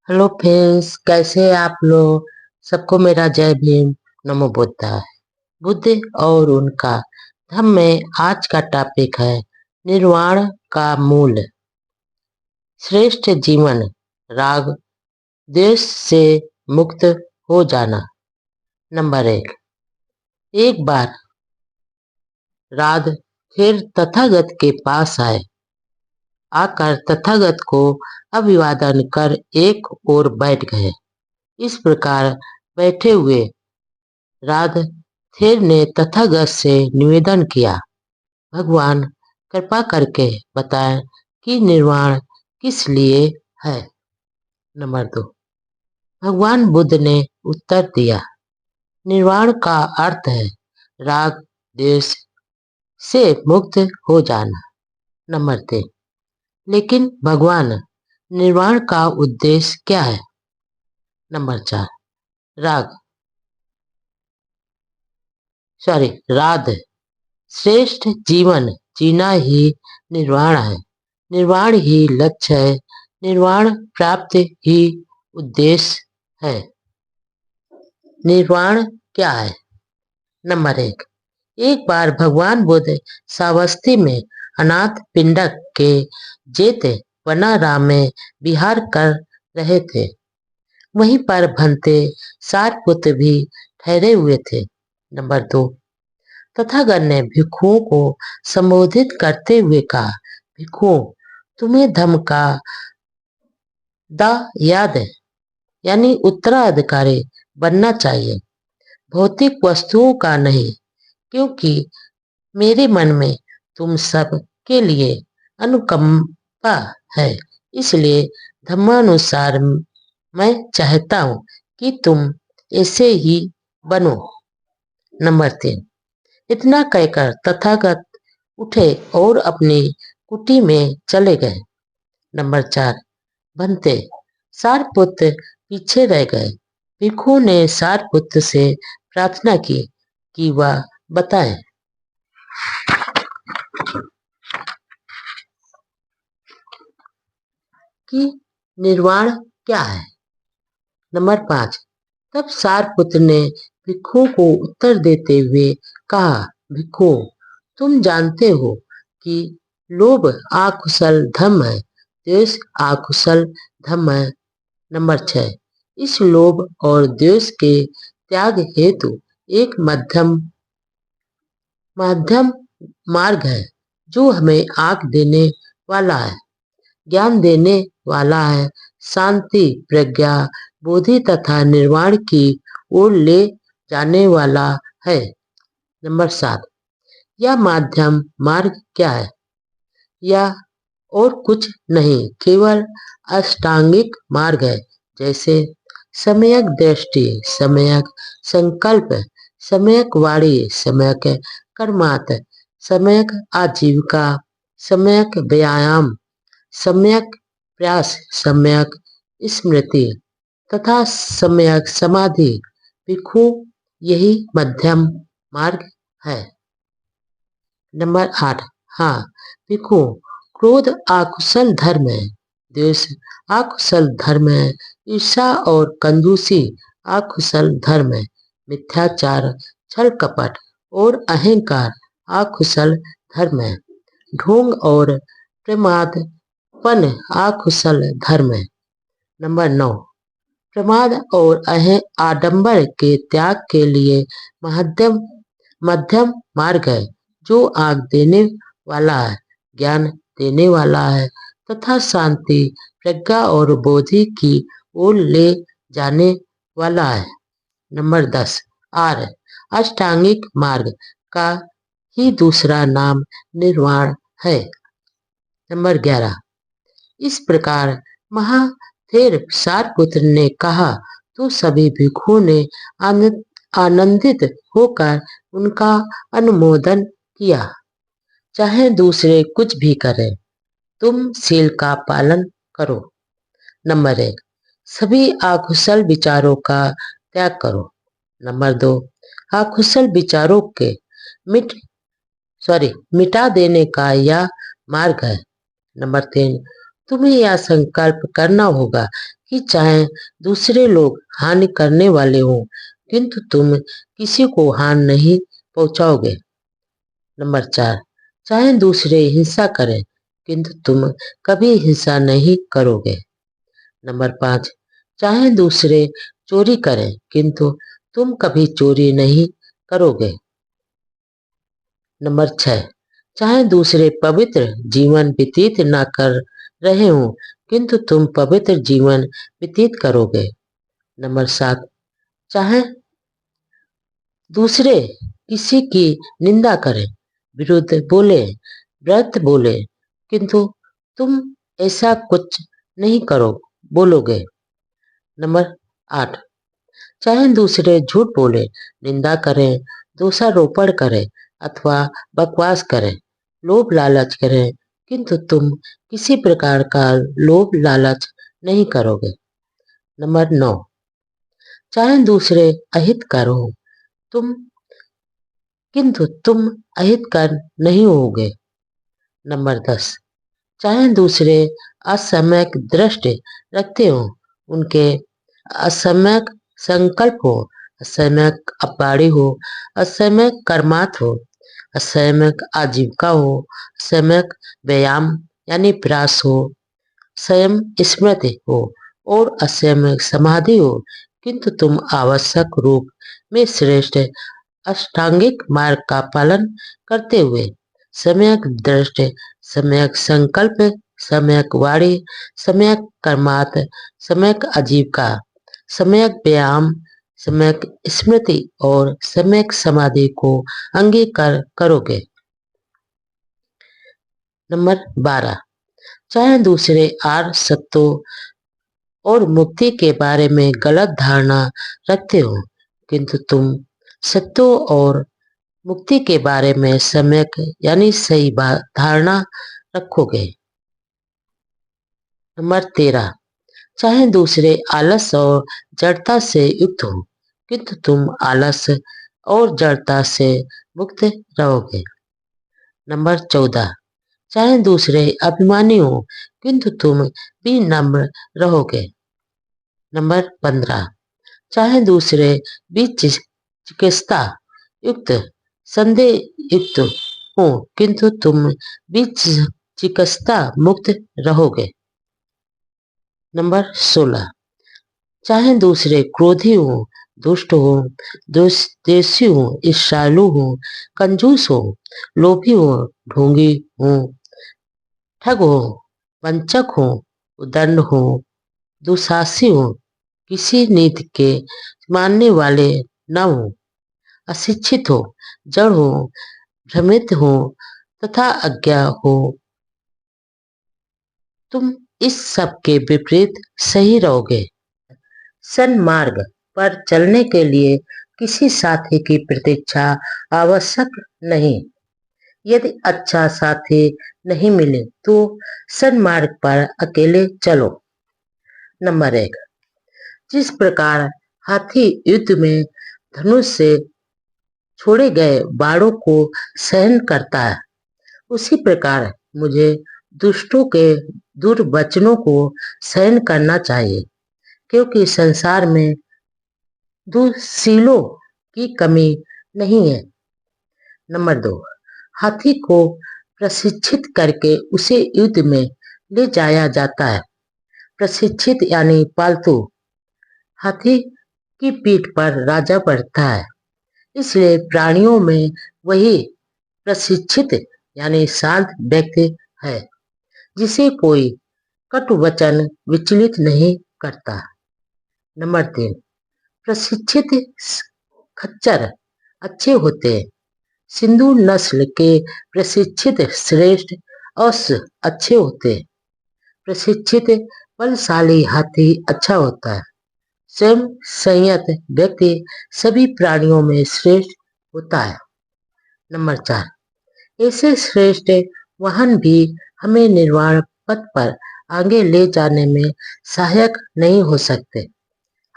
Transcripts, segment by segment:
Hello friends, कैसे हैं आप लोग। सबको मेरा जय भीम। नमो बुद्धाय। बुद्ध और उनका धर्म में आज का टॉपिक है निर्वाण का मूल। श्रेष्ठ जीवन, राग द्वेष से मुक्त हो जाना। नंबर एक बार राध फिर तथागत के पास आकर तथागत को अभिवादन कर एक ओर बैठ गए। इस प्रकार बैठे हुए राधेर ने तथागत से निवेदन किया, भगवान कृपा करके बताएं कि निर्वाण किस लिए है। नंबर 2, भगवान बुद्ध ने उत्तर दिया, निर्वाण का अर्थ है राग द्वेष से मुक्त हो जाना। नंबर 3, लेकिन भगवान निर्वाण का उद्देश्य क्या है। नंबर 4, राध श्रेष्ठ जीवन जीना ही निर्वाण है। निर्वाण ही लक्ष्य है। निर्वाण प्राप्त ही उद्देश्य है। निर्वाण क्या है। नंबर 1, एक बार भगवान बुद्ध सावस्ती में अनाथ पिंडक के जेत वनाराम में विहार कर रहे थे। वहीं पर भंते सारपुत्र भी ठहरे हुए थे। नंबर 2, तथागत ने भिक्षुओं को संबोधित करते हुए कहा, भिक्षुओं, तुम्हें धर्म का याद है, यानी उत्तराधिकारी बनना चाहिए, भौतिक वस्तुओं का नहीं, क्योंकि मेरे मन में तुम सब के लिए अनुकंपा है। इसलिए धर्मानुसार मैं चाहता हूं कि तुम ऐसे ही बनो। नंबर 3, इतना कहकर तथागत उठे और अपनी कुटी में चले गए। नंबर 4, बनते सारपुत्र पीछे रह गए। भिक्षु ने सारपुत्र से प्रार्थना की कि वह बताए कि निर्वाण क्या है। नंबर 5, तब सारपुत्र ने भिक्षु को उत्तर देते हुए कहा, भिक्षु, तुम जानते हो कि लोभ आकुशल धर्म है, द्वेष आकुशल धर्म है। नंबर 6, इस लोभ और द्वेष के त्याग हेतु एक मध्यम मार्ग है जो हमें आंख देने वाला है, ज्ञान देने वाला है, शांति, प्रज्ञा, बोधि तथा निर्वाण की ओर ले जाने वाला है। नंबर 7, यह माध्यम मार्ग क्या है। यह और कुछ नहीं, केवल अष्टांगिक मार्ग है, जैसे सम्यक दृष्टि, सम्यक संकल्प, सम्यक वाणी, सम्यक कर्मात, सम्यक आजीविका, सम्यक व्यायाम, सम्यक प्रयास, सम्यक स्मृति तथा सम्यक समाधि। भिक्षु, यही मध्यम मार्ग है। नंबर 8, हाँ भिक्षु, क्रोध आकुशल धर्म है, द्वेष आकुशल धर्म है, ईर्षा और कंजूसी आकुशल धर्म है, मिथ्याचार, छल कपट और अहंकार आकुशल धर्म है, ढोंग और प्रमादपन आकुशल धर्म है। नंबर 9, प्रमाद और आडंबर के त्याग के लिए मध्यम मार्ग है जो आग देने वाला है, ज्ञान देने वाला है तथा शांति, प्रज्ञा और बोधि की ओर ले जाने वाला है। नंबर 10, आर अष्टांगिक मार्ग का ही दूसरा नाम निर्वाण है। नंबर 11, इस प्रकार महाथेर सारपुत्र ने कहा तो सभी भिक्षुओं ने आनंदित होकर उनका अनुमोदन किया। चाहे दूसरे कुछ भी करें, तुम शील का पालन करो। नंबर 1, सभी आकुशल विचारों का त्याग करो। नंबर 2, आकुशल विचारों के मिटा देने का यह मार्ग है। नंबर 3, तुम्हें यह संकल्प करना होगा कि चाहे दूसरे लोग हानि करने वाले हों, किंतु तुम किसी को हानि नहीं पहुंचाओगे। नंबर 4, चाहे दूसरे हिंसा करें, किंतु तुम कभी हिंसा नहीं करोगे। नंबर 5, चाहे दूसरे चोरी करें, किंतु तुम कभी चोरी नहीं करोगे। नंबर 6, चाहे दूसरे पवित्र जीवन व्यतीत न कर रहे हों, किंतु तुम पवित्र जीवन व्यतीत करोगे। नंबर 7, चाहे दूसरे किसी की निंदा करें, विरुद्ध बोले, व्रत बोले, किंतु तुम ऐसा कुछ नहीं करो बोलोगे। नंबर 8, चाहे दूसरे झूठ बोले, निंदा करें, दोषारोपण करें अथवा बकवास करें, लोभ लालच करें, किंतु तुम किसी प्रकार का लोभ लालच नहीं करोगे। नंबर 9, चाहे दूसरे अहितकर हो तुम, किंतु तुम अहितकर नहीं होगे। नंबर 10, चाहे दूसरे असम्यक दृष्टि रखते हो, उनके असम्यक संकल्प हो, असम्यक अपवाड़ी हो, असम्यक कर्मात हो, असम्यक आजीविका हो, असम्यक व्यायाम यानी प्रयास हो, स्वयं स्मृति हो और असम्यक समाधि हो, किंतु तुम आवश्यक रूप में श्रेष्ठ अष्टांगिक मार्ग का पालन करते हुए सम्यक दृष्टि, सम्यक संकल्प, सम्यक वाणी, सम्यक कर्मात, सम्यक आजीविका, सम्यक व्यायाम, सम्यक स्मृति और सम्यक समाधि को अंगीकार करोगे। नंबर 12, चाहे दूसरे आर्य सत्यों और मुक्ति के बारे में गलत धारणा रखते हो, किंतु तुम सत्यों और मुक्ति के बारे में सम्यक यानी सही धारणा रखोगे। नंबर 13, चाहे दूसरे आलस और जड़ता से युक्त हो, किंतु तुम आलस और जड़ता से मुक्त रहोगे। नंबर 14, चाहे दूसरे अभिमानी हो, किंतु तुम भी नम्र रहोगे। नंबर 15, चाहे दूसरे भी चिकित्सा युक्त संदेह युक्त हो, किंतु तुम भी चिकित्सा मुक्त रहोगे। नंबर 16, चाहे दूसरे क्रोधी हो, दुष्ट हो, देशी हो, ईर्ष्यालु हो, कंजूस हो, लोभी हो, ढोंगी हो, ठग हो, वंचक हो, उदंड हो, दुशासी हो, किसी नीति के मानने वाले न हो, अशिक्षित हो, जड़ हो, भ्रमित हो तथा अज्ञा हो, तुम इस सब के विपरीत सही रहोगे। सन्मार्ग पर चलने के लिए किसी साथी की प्रतीक्षा आवश्यक नहीं। यदि अच्छा साथी नहीं मिले तो सन्मार्ग पर अकेले चलो। नंबर 1, जिस प्रकार हाथी युद्ध में धनुष से छोड़े गए बाणों को सहन करता है, उसी प्रकार मुझे दुष्टों के दुर्वचनों को सहन करना चाहिए, क्योंकि संसार में दुशीलों की कमी नहीं है। नंबर 2, हाथी को प्रशिक्षित करके उसे युद्ध में ले जाया जाता है। प्रशिक्षित यानी पालतू हाथी की पीठ पर राजा बैठता है, इसलिए प्राणियों में वही प्रशिक्षित यानी शांत व्यक्ति है, जिसे कोई कटु वचन विचलित नहीं करता। नंबर 3, प्रशिक्षित खच्चर अच्छे होते हैं। सिंधु नस्ल के प्रशिक्षित श्रेष्ठ अश्व अच्छे होते हैं। प्रशिक्षित बलशाली हाथी अच्छा होता है। स्वयं संयत व्यक्ति सभी प्राणियों में श्रेष्ठ होता है। नंबर 4, ऐसे श्रेष्ठ वाहन भी हमें निर्वाण पथ पर आगे ले जाने में सहायक नहीं हो सकते।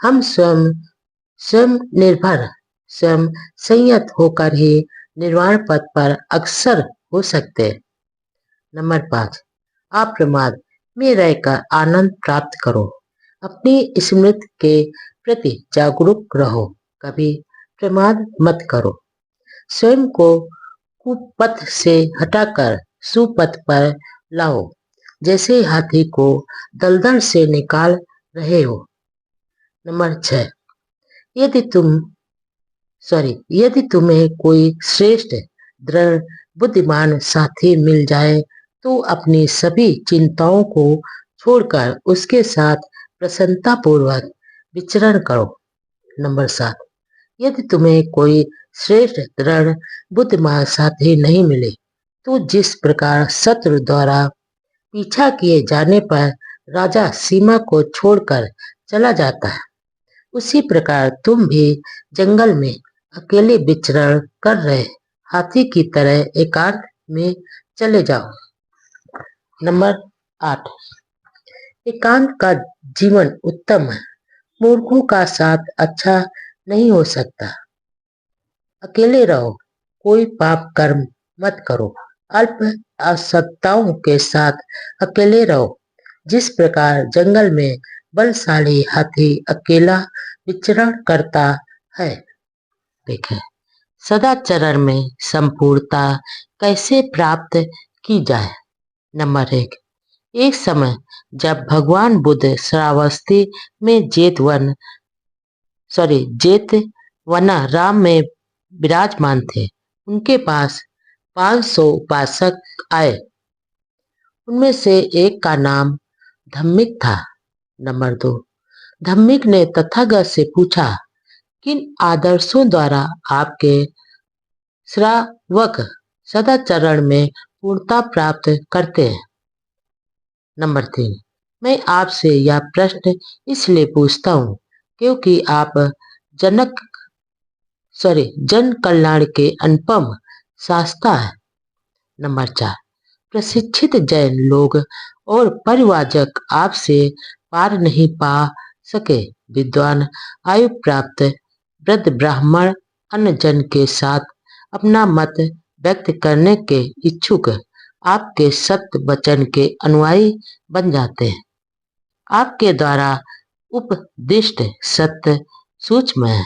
हम स्वयं निर्भर, स्वयं संयत होकर ही निर्वाण पथ पर अग्रसर हो सकते हैं। नंबर 5, अप्रमाद में रहकर आनंद प्राप्त करो। अपनी स्मृति के प्रति जागरूक रहो, कभी प्रमाद मत करो। स्वयं को कुपथ से हटाकर सुपथ पर लाओ, जैसे हाथी को दलदल से निकाल रहे हो। नंबर 6, यदि तुम्हें कोई श्रेष्ठ, दृढ़, बुद्धिमान साथी मिल जाए तो अपनी सभी चिंताओं को छोड़कर उसके साथ प्रसन्नता पूर्वक विचरण करो। नंबर 7, यदि तुम्हें कोई श्रेष्ठ, दृढ़, बुद्धिमान साथी नहीं मिले तो जिस प्रकार शत्रु द्वारा पीछा किए जाने पर राजा सीमा को छोड़कर चला जाता है, उसी प्रकार तुम भी जंगल में अकेले विचरण कर रहे हाथी की तरह एकांत में चले जाओ। नंबर 8, एकांत का जीवन उत्तम है। मूर्खों का साथ अच्छा नहीं हो सकता। अकेले रहो, कोई पाप कर्म मत करो। अल्प असत्ताओं के साथ अकेले रहो। जिस प्रकार जंगल में बलशाली हाथी अकेला विचरण करता है। देखें, सदाचरण में संपूर्णता कैसे प्राप्त की जाए। नंबर 1, एक समय जब भगवान बुद्ध श्रावस्ती में जेतवनाराम में विराजमान थे, उनके पास 500 उपासक आए। उनमें से एक का नाम धम्मिक था। नंबर 2, धम्मिक ने तथागत से पूछा, किन आदर्शों द्वारा आपके श्रावक सदाचरण में पूर्णता प्राप्त करते हैं। नंबर 3, मैं आपसे यह प्रश्न इसलिए पूछता हूँ क्योंकि आप जन कल्याण के अनुपम शास्ता है। नंबर 4, प्रशिक्षित जैन लोग और परिवाजक आपसे पार नहीं पा सके। विद्वान, आयु प्राप्त वृद्ध ब्राह्मण अन्य जन के साथ अपना मत व्यक्त करने के इच्छुक आपके सत्य वचन के अनुयायी बन जाते हैं। आपके द्वारा उपदिष्ट सत्य सूक्ष्म है,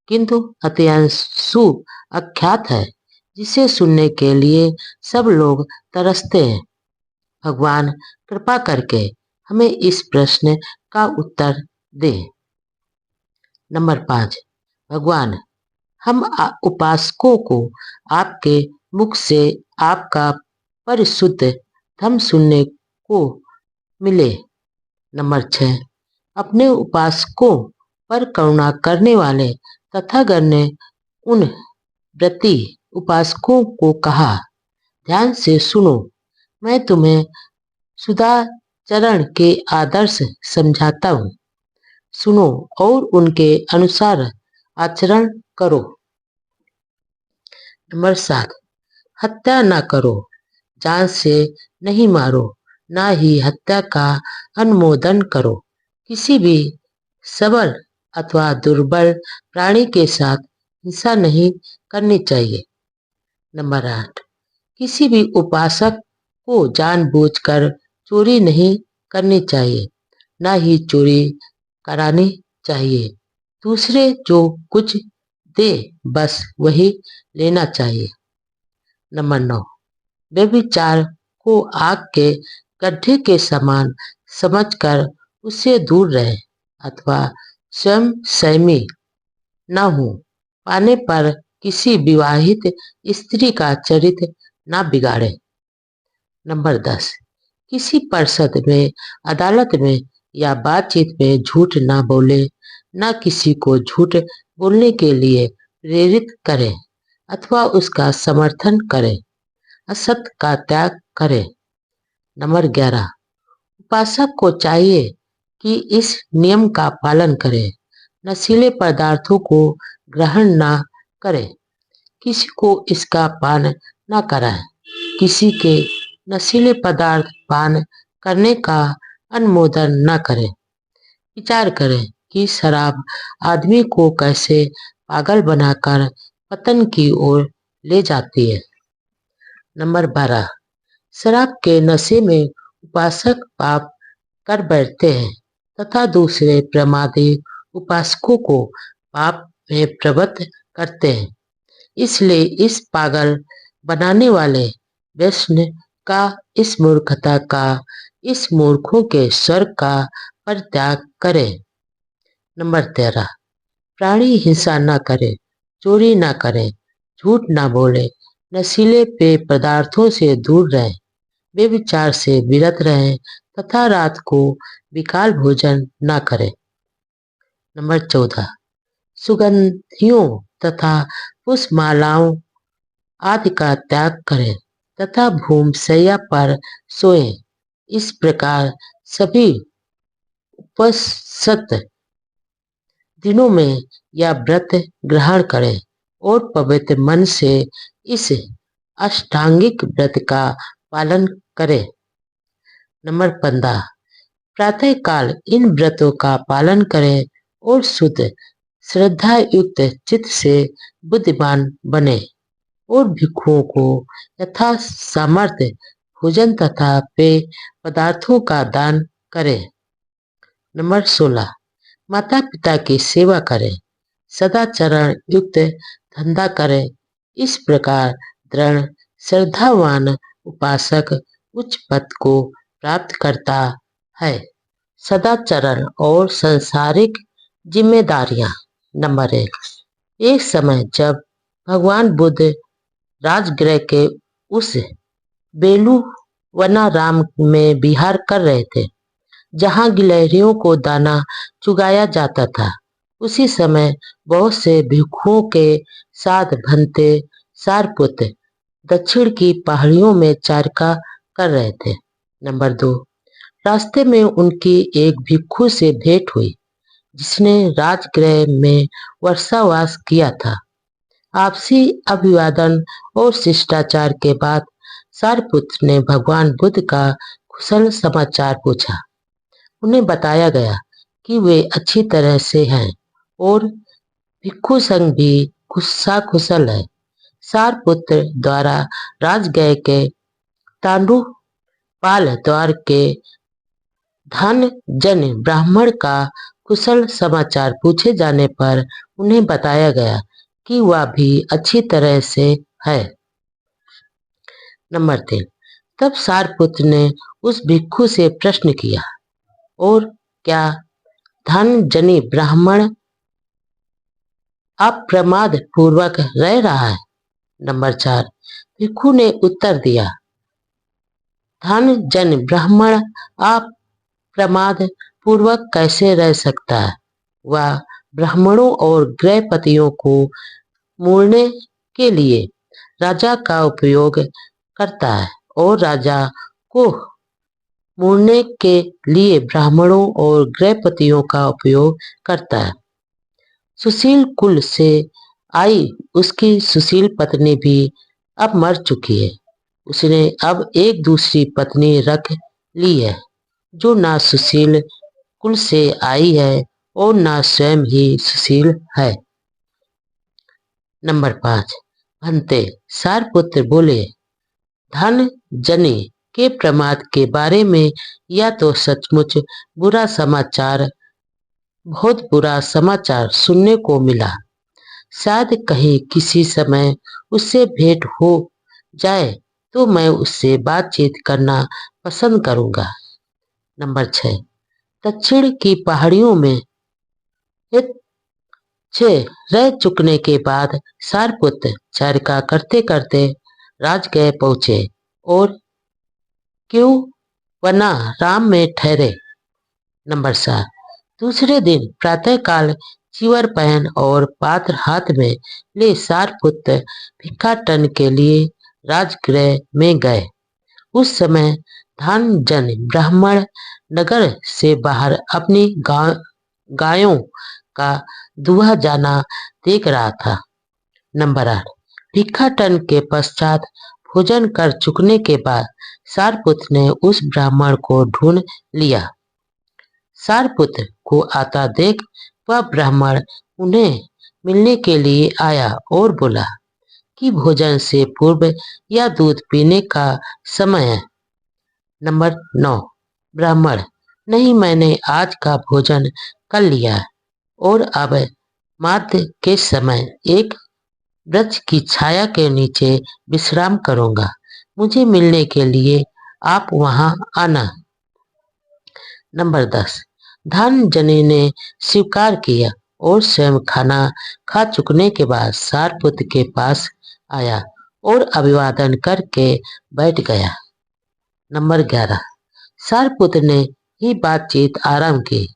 किंतु अत्यंत सुअख्यात है, जिसे सुनने के लिए सब लोग तरसते हैं। भगवान कृपा करके हमें इस प्रश्न का उत्तर दे। नंबर 5, भगवान, हम उपासकों को आपके मुख से आपका परिशुद्ध धम्म सुनने को मिले। नंबर 6, अपने उपासकों पर करुणा करने वाले तथागत ने उन व्रती उपासकों को कहा, ध्यान से सुनो, मैं तुम्हें सदाचरण के आदर्श समझाता हूँ। सुनो और उनके अनुसार आचरण करो। नंबर 7, हत्या न करो, जान से नहीं मारो, ना ही हत्या का अनुमोदन करो। किसी भी सबल अथवा दुर्बल प्राणी के साथ हिंसा नहीं करनी चाहिए। नंबर 8, किसी भी उपासक को जानबूझकर चोरी नहीं करनी चाहिए, ना ही चोरी करानी चाहिए। दूसरे जो कुछ दे बस वही लेना चाहिए। नंबर 9, व्यभिचार को आग के गड्ढे के समान समझकर उससे दूर रहे अथवा स्वयं संयमी न हो, पाने पर किसी विवाहित स्त्री का चरित्र न बिगाड़े। नंबर 10, किसी परिषद में, अदालत में या बातचीत में झूठ ना बोले, ना किसी को झूठ बोलने के लिए प्रेरित करें अथवा उसका समर्थन करें, असत्य का त्याग करें। नंबर 11, उपासक को चाहिए कि इस नियम का पालन करें, नशीले पदार्थों को ग्रहण ना करें, किसी को इसका पान ना कराएं, किसी के नशीले पदार्थ पान करने का अनुमोदन न करें। विचार करें कि शराब आदमी को कैसे पागल बनाकर पतन की ओर ले जाती है। नंबर 12, शराब के नशे में उपासक पाप कर बैठते हैं तथा दूसरे प्रमादी उपासकों को पाप में प्रवृत्त करते हैं। इसलिए इस पागल बनाने वाले व्यसन का, इस मूर्खता का, इस मूर्खों के स्वर्ग का परित्याग करें। नंबर 13, प्राणी हिंसा न करे, चोरी न करे, झूठ न बोले, नशीले पेय पदार्थों से दूर रहें, व्यभिचार से विरत रहें तथा रात को विकाल भोजन न करें। नंबर 14, सुगंधियों तथा पुष्पमालाओं आदि का त्याग करें तथा भूमशैया पर सोएं। इस प्रकार सभी उपसत दिनों में यह व्रत ग्रहण करें और पवित्र मन से इस अष्टांगिक व्रत का पालन करें। नंबर 15, प्रातः काल इन व्रतों का पालन करें और शुद्ध श्रद्धा युक्त चित्त से बुद्धिमान बने और भिक्षुओं को यथा सामर्थ्य भोजन तथा पेय पदार्थों का दान करें। नंबर 16, माता पिता की सेवा करें, सदाचरण युक्त धंधा करें। इस प्रकार दृढ़ श्रद्धावान उपासक उच्च पद को प्राप्त करता है। सदाचरण और सांसारिक जिम्मेदारियां। नंबर 1, एक समय जब भगवान बुद्ध राजगृह के उस बेलुवनाराम में विहार कर रहे थे जहां गिलहरियों को दाना चुगाया जाता था, उसी समय बहुत से भिक्षुओं के साथ भंते सारपुत्र दक्षिण की पहाड़ियों में चारका कर रहे थे। नंबर 2, रास्ते में उनकी एक भिक्षु से भेंट हुई जिसने राजगृह में वर्षावास किया था। आपसी अभिवादन और शिष्टाचार के बाद सारपुत्र ने भगवान बुद्ध का कुशल समाचार पूछा। उन्हें बताया गया कि वे अच्छी तरह से हैं और भिक्षु संघ भी कुशल है। सारपुत्र द्वारा राजगृह के तांडुपाल द्वार के धन जन ब्राह्मण का कुशल समाचार पूछे जाने पर उन्हें बताया गया कि वह भी अच्छी तरह से है। नंबर 3, तब सारपुत्र ने उस भिक्षु से प्रश्न किया, और क्या धन जनी ब्राह्मण अप्रमाद पूर्वक रह रहा है? नंबर 4, भिक्षु ने उत्तर दिया, धन जन ब्राह्मण अप्रमाद पूर्वक कैसे रह सकता है? वह ब्राह्मणों और गृहपतियों को मोड़ने के लिए राजा का उपयोग करता है और राजा को मोड़ने के लिए ब्राह्मणों और गृहपतियों का उपयोग करता है। सुशील कुल से आई उसकी सुशील पत्नी भी अब मर चुकी है। उसने अब एक दूसरी पत्नी रख ली है जो ना सुशील कुल से आई है और ना स्वयं ही सुशील है। नंबर 5, भंते सारपुत्र बोले, धन जनी के प्रमाद के बारे में या तो सचमुच बहुत बुरा समाचार सुनने को मिला। शायद कहीं किसी समय उससे भेंट हो जाए तो मैं उससे बातचीत करना पसंद करूंगा। नंबर 6, दक्षिण की पहाड़ियों में रह चुकने के बाद सारपुत्र चरका करते करते राजगृह पहुंचे और क्यों वना राम में ठहरे। नंबर 7, दूसरे दिन प्रातःकाल चिवर पहन और पात्र हाथ में ले सारपुत्र भिक्षाटन के लिए राजगृह में गए। उस समय धन जन ब्राह्मण नगर से बाहर अपनी गायों का दुहा जाना देख रहा था। नंबर 8, भिक्षाटन के पश्चात भोजन कर चुकने के बाद सारपुत्र ने उस ब्राह्मण को ढूंढ लिया। सारपुत्र को आता देख वह ब्राह्मण उन्हें मिलने के लिए आया और बोला कि भोजन से पूर्व यह दूध पीने का समय है। नंबर 9। ब्राह्मण, नहीं, मैंने आज का भोजन कर लिया और अब माध्य के समय एक वृक्ष की छाया के नीचे विश्राम करूंगा। मुझे मिलने के लिए आप वहां आना। नंबर 10। धनजनी ने स्वीकार किया और स्वयं खाना खा चुकने के बाद सारपुत्र के पास आया और अभिवादन करके बैठ गया। नंबर 11। सारपुत्र ने ही बातचीत आरंभ की।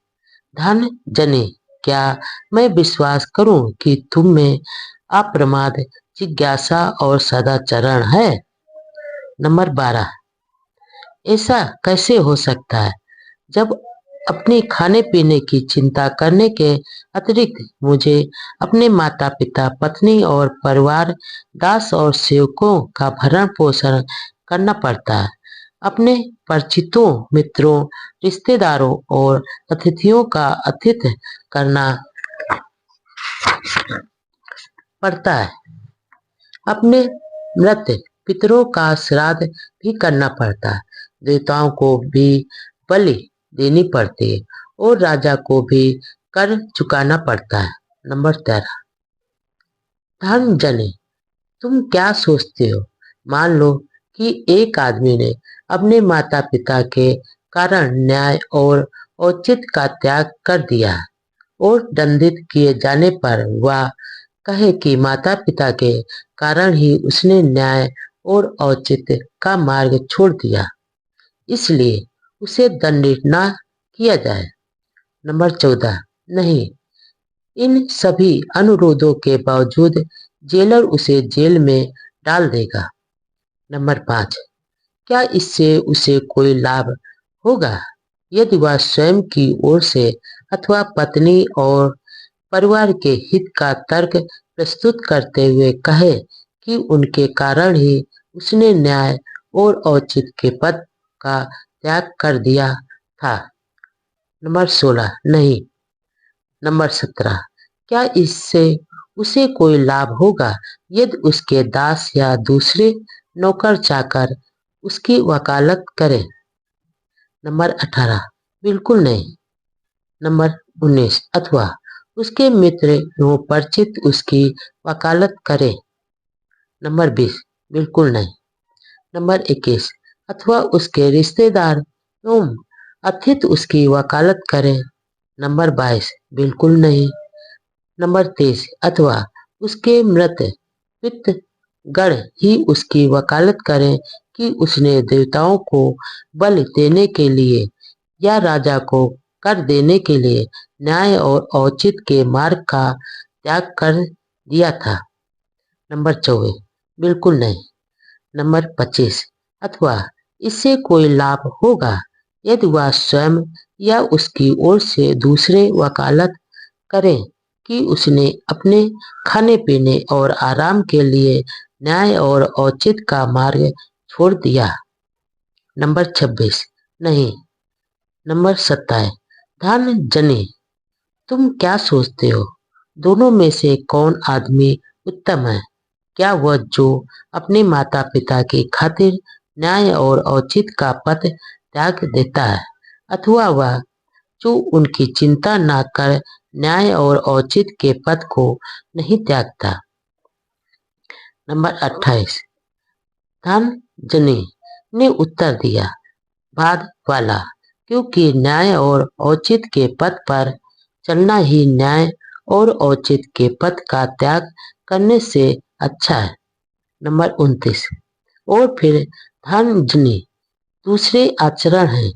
धनजनी, क्या मैं विश्वास करूं कि तुम में अप्रमाद, जिज्ञासा और सदाचरण है? नंबर 12। ऐसा कैसे हो सकता है जब अपने खाने पीने की चिंता करने के अतिरिक्त मुझे अपने माता पिता, पत्नी और परिवार, दास और सेवकों का भरण पोषण करना पड़ता है। अपने परिचितों, मित्रों, रिश्तेदारों और अतिथियों का आतिथ्य करना पड़ता है। अपने मृत पितरों का श्राद्ध भी करना पड़ता है। देवताओं को भी बलि देनी पड़ती है और राजा को भी कर चुकाना पड़ता है। नंबर 13। धनजनी, तुम क्या सोचते हो? मान लो कि एक आदमी ने अपने माता पिता के कारण न्याय और औचित्य का त्याग कर दिया है और दंडित किए जाने पर वह कहे कि माता पिता के कारण ही उसने न्याय और औचित्य का मार्ग छोड़ दिया, इसलिए उसे दंडित न किया जाए। नंबर 14। नहीं, इन सभी अनुरोधों के बावजूद जेलर उसे जेल में डाल देगा। नंबर 5। क्या इससे उसे कोई लाभ होगा? यदि वह स्वयं की ओर से अथवा पत्नी और परिवार के हित का तर्क प्रस्तुत करते हुए कहे कि उनके कारण ही उसने न्याय और औचित्य के पद का त्याग कर दिया था। नंबर 16। नहीं। नंबर 17। क्या इससे उसे कोई लाभ होगा यदि उसके दास या दूसरे नौकर चाकर उसकी वकालत करें? नंबर 18। बिल्कुल नहीं। नंबर 19। अथवा उसके मित्र एवं परिचित उसकी वकालत करें? नंबर 20। बिल्कुल नहीं। नंबर 21। अथवा उसके रिश्तेदार एवं अतिथि उसकी वकालत करें? नंबर 22। बिल्कुल नहीं। नंबर 23। अथवा उसके मृत पितृगण ही उसकी वकालत करें कि उसने देवताओं को बलि देने के लिए या राजा को कर देने के लिए न्याय और औचित्य के मार्ग का त्याग कर दिया था? नंबर 24। बिल्कुल नहीं। नंबर 25। अथवा इससे कोई लाभ होगा यदि वह स्वयं या उसकी ओर से दूसरे वकालत करें कि उसने अपने खाने पीने और आराम के लिए न्याय और औचित्य का मार्ग छोड़ दिया? नंबर 26। नहीं। नंबर 27। धनजनी, तुम क्या सोचते हो? दोनों में से कौन आदमी उत्तम है? क्या वह जो अपने माता पिता की खातिर न्याय और औचित्य का पद त्याग देता है, अथवा वह जो उनकी चिंता न कर न्याय और औचित्य के पद को नहीं त्यागता? नंबर 28। धनजनी ने उत्तर दिया, बाद वाला, क्योंकि न्याय और औचित्य के पद पर चलना ही न्याय और औचित्य के पद का त्याग करने से अच्छा है। नंबर 29। और फिर धनजनी, दूसरे आचरण हैं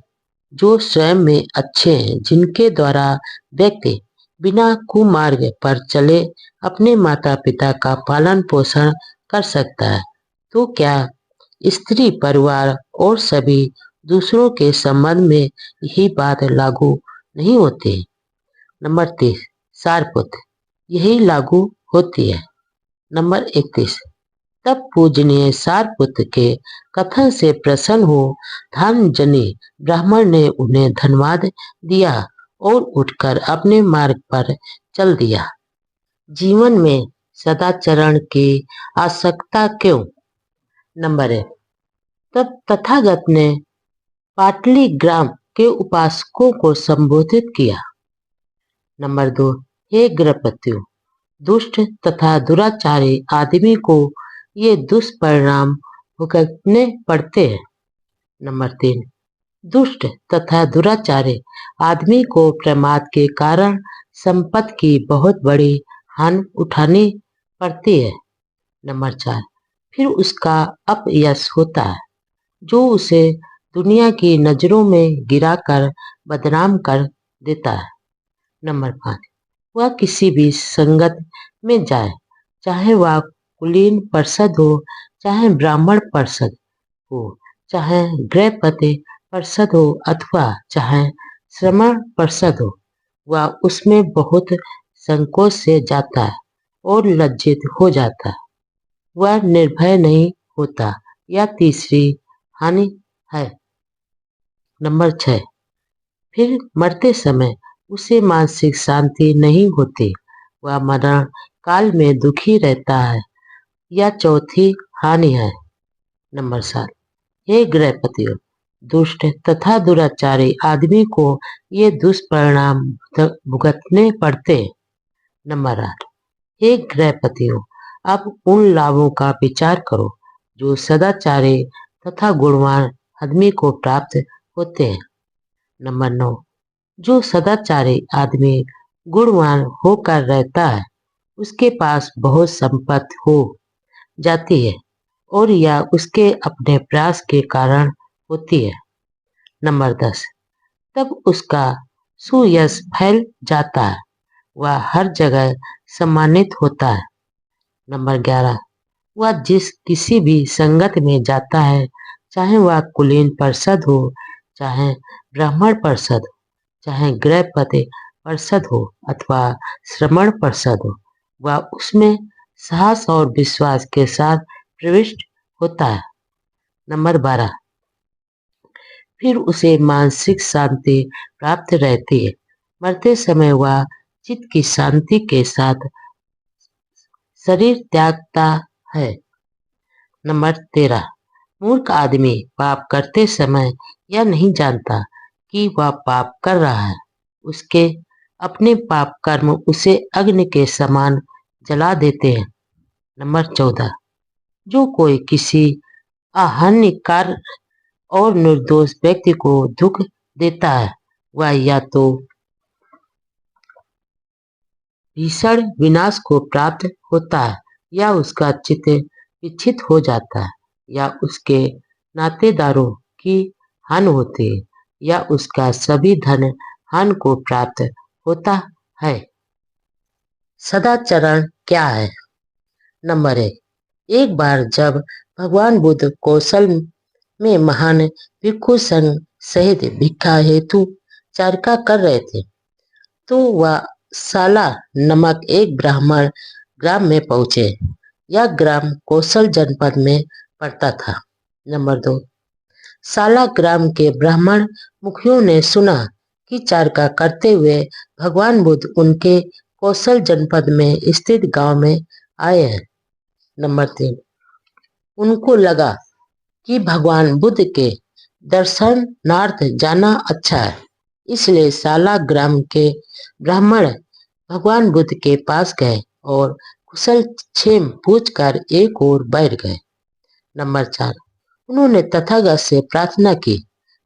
जो स्वयं में अच्छे हैं, जिनके द्वारा व्यक्ति बिना कुमार्ग पर चले अपने माता पिता का पालन पोषण कर सकता है। तो क्या स्त्री, परिवार और सभी दूसरों के संबंध में यही बात लागू नहीं होती? नंबर 30। सारपुत्र, यही लागू होती है। नंबर 31। तब पूजनीय सारपुत्र के कथन से प्रसन्न हो धनजनी ब्राह्मण ने उन्हें धन्यवाद दिया और उठकर अपने मार्ग पर चल दिया। जीवन में सदाचरण की आवश्यकता क्यों? नंबर 1। तब तथागत ने पाटली ग्राम के उपासकों को संबोधित किया। नंबर 2, हे गृहपतियों, दुष्ट तथा दुराचारी आदमी को ये दुष्परिणाम भुगतने पड़ते हैं। नंबर 3, दुष्ट तथा दुराचारी आदमी को प्रमाद के कारण संपत्ति की बहुत बड़ी हानि उठानी पड़ती है। नंबर 4, फिर उसका अपयश होता है जो उसे दुनिया की नजरों में गिराकर बदनाम कर देता है। नंबर 5, वह किसी भी संगत में जाए, चाहे वह कुलीन परिषद हो, चाहे ब्राह्मण परिषद हो, चाहे गृहपति परिषद हो अथवा चाहे श्रमण परिषद हो, वह उसमें बहुत संकोच से जाता है और लज्जित हो जाता है। वह निर्भय नहीं होता। यह तीसरी हानि है। नंबर 6, फिर मरते समय उसे मानसिक शांति नहीं होती। वह मरण काल में दुखी रहता है। यह चौथी हानि है। नंबर 7, हे गृहपतियों, दुष्ट तथा दुराचारी आदमी को ये दुष्परिणाम भुगतने पड़ते हैं। नंबर 8, हे गृहपतियों, अब उन लाभों का विचार करो जो सदाचारी तथा गुणवान आदमी को प्राप्त होते हैं। नंबर 9, जो सदाचारी आदमी गुणवान होकर रहता है, उसके पास बहुत संपत्ति हो जाती है और यह उसके अपने प्रयास के कारण होती है। नंबर 10, तब उसका सुयश फैल जाता है। वह हर जगह सम्मानित होता है। नंबर 11, वह किसी भी संगत में जाता है, चाहे वह कुलीन परिषद हो, चाहे ब्राह्मण परिषद हो, चाहे गृहपति परिषद हो अथवा श्रमण परिषद हो, वह उसमें साहस और विश्वास के साथ प्रविष्ट होता है। नंबर 12, फिर उसे मानसिक शांति प्राप्त रहती है। मरते समय वह चित्त की शांति के साथ शरीर त्यागता है। नंबर 13, मूर्ख आदमी पाप करते समय यह नहीं जानता कि वह पाप कर रहा है। उसके अपने पाप कर्म उसे अग्नि के समान जला देते हैं। नंबर 14, जो कोई किसी अहानिकार और निर्दोष व्यक्ति को दुख देता है, वह या तो भीषण विनाश को प्राप्त होता है, या उसका चित्त विक्षिप्त हो जाता है, या उसके नातेदारों की हानि होती है, या उसका सभी धन हानि को प्राप्त होता है। सदाचरण क्या है? नंबर 1, एक बार जब भगवान बुद्ध कौशल में महान भिक्षु संघ सहित भिक्षा हेतु चर्चा कर रहे थे, तो वह साला नमक एक ब्राह्मण ग्राम में पहुंचे। यह ग्राम कौशल जनपद में पड़ता था। नंबर 2, साला ग्राम के ब्राह्मण मुखियों ने सुना कि चर्चा करते हुए भगवान बुद्ध उनके कौशल जनपद में स्थित गांव में आए हैं। नंबर 3, उनको लगा कि भगवान बुद्ध के दर्शनार्थ जाना अच्छा है, इसलिए साला ग्राम के ब्राह्मण भगवान बुद्ध के पास गए और कुशल क्षेम पूछकर एक ओर बैठ गए। नंबर 4, उन्होंने तथागत से प्रार्थना की,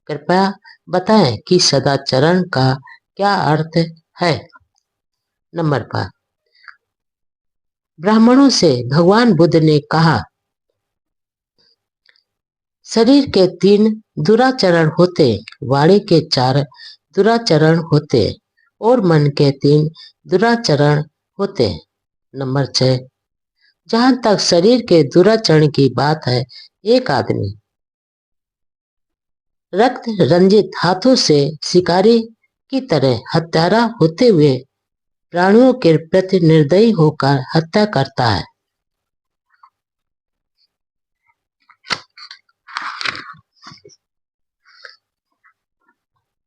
कृपया बताएं कि सदाचरण का क्या अर्थ है। नंबर 5, ब्राह्मणों से भगवान बुद्ध ने कहा, शरीर के 3 दुराचरण होते, वाणी के 4 दुराचरण होते और मन के 3 दुराचरण होते। नंबर 6, जहां तक शरीर के दुराचरण की बात है, एक आदमी रक्त रंजित हाथों से शिकारी की तरह हत्यारा होते हुए प्राणियों के प्रति निर्दयी होकर हत्या करता है,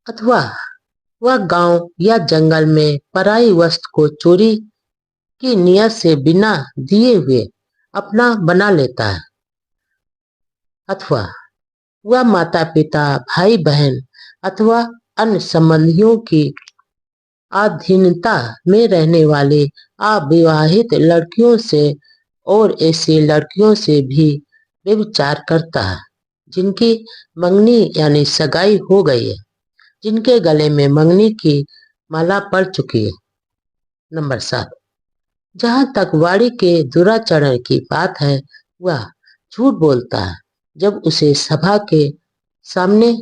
अथवा वह गांव या जंगल में पराई वस्तु को चोरी की नियत से बिना दिए हुए अपना बना लेता है, अथवा वह माता पिता, भाई बहन अथवा अन्य संबंधियों की अधीनता में रहने वाले अविवाहित लड़कियों से और ऐसी लड़कियों से भी व्यभिचार करता है जिनकी मंगनी यानी सगाई हो गई है, जिनके गले में मंगनी की माला पड़ चुकी है। नंबर 7, जहां तक वाणी के दुराचरण की बात है, वह झूठ बोलता है जब उसे सभा के सामने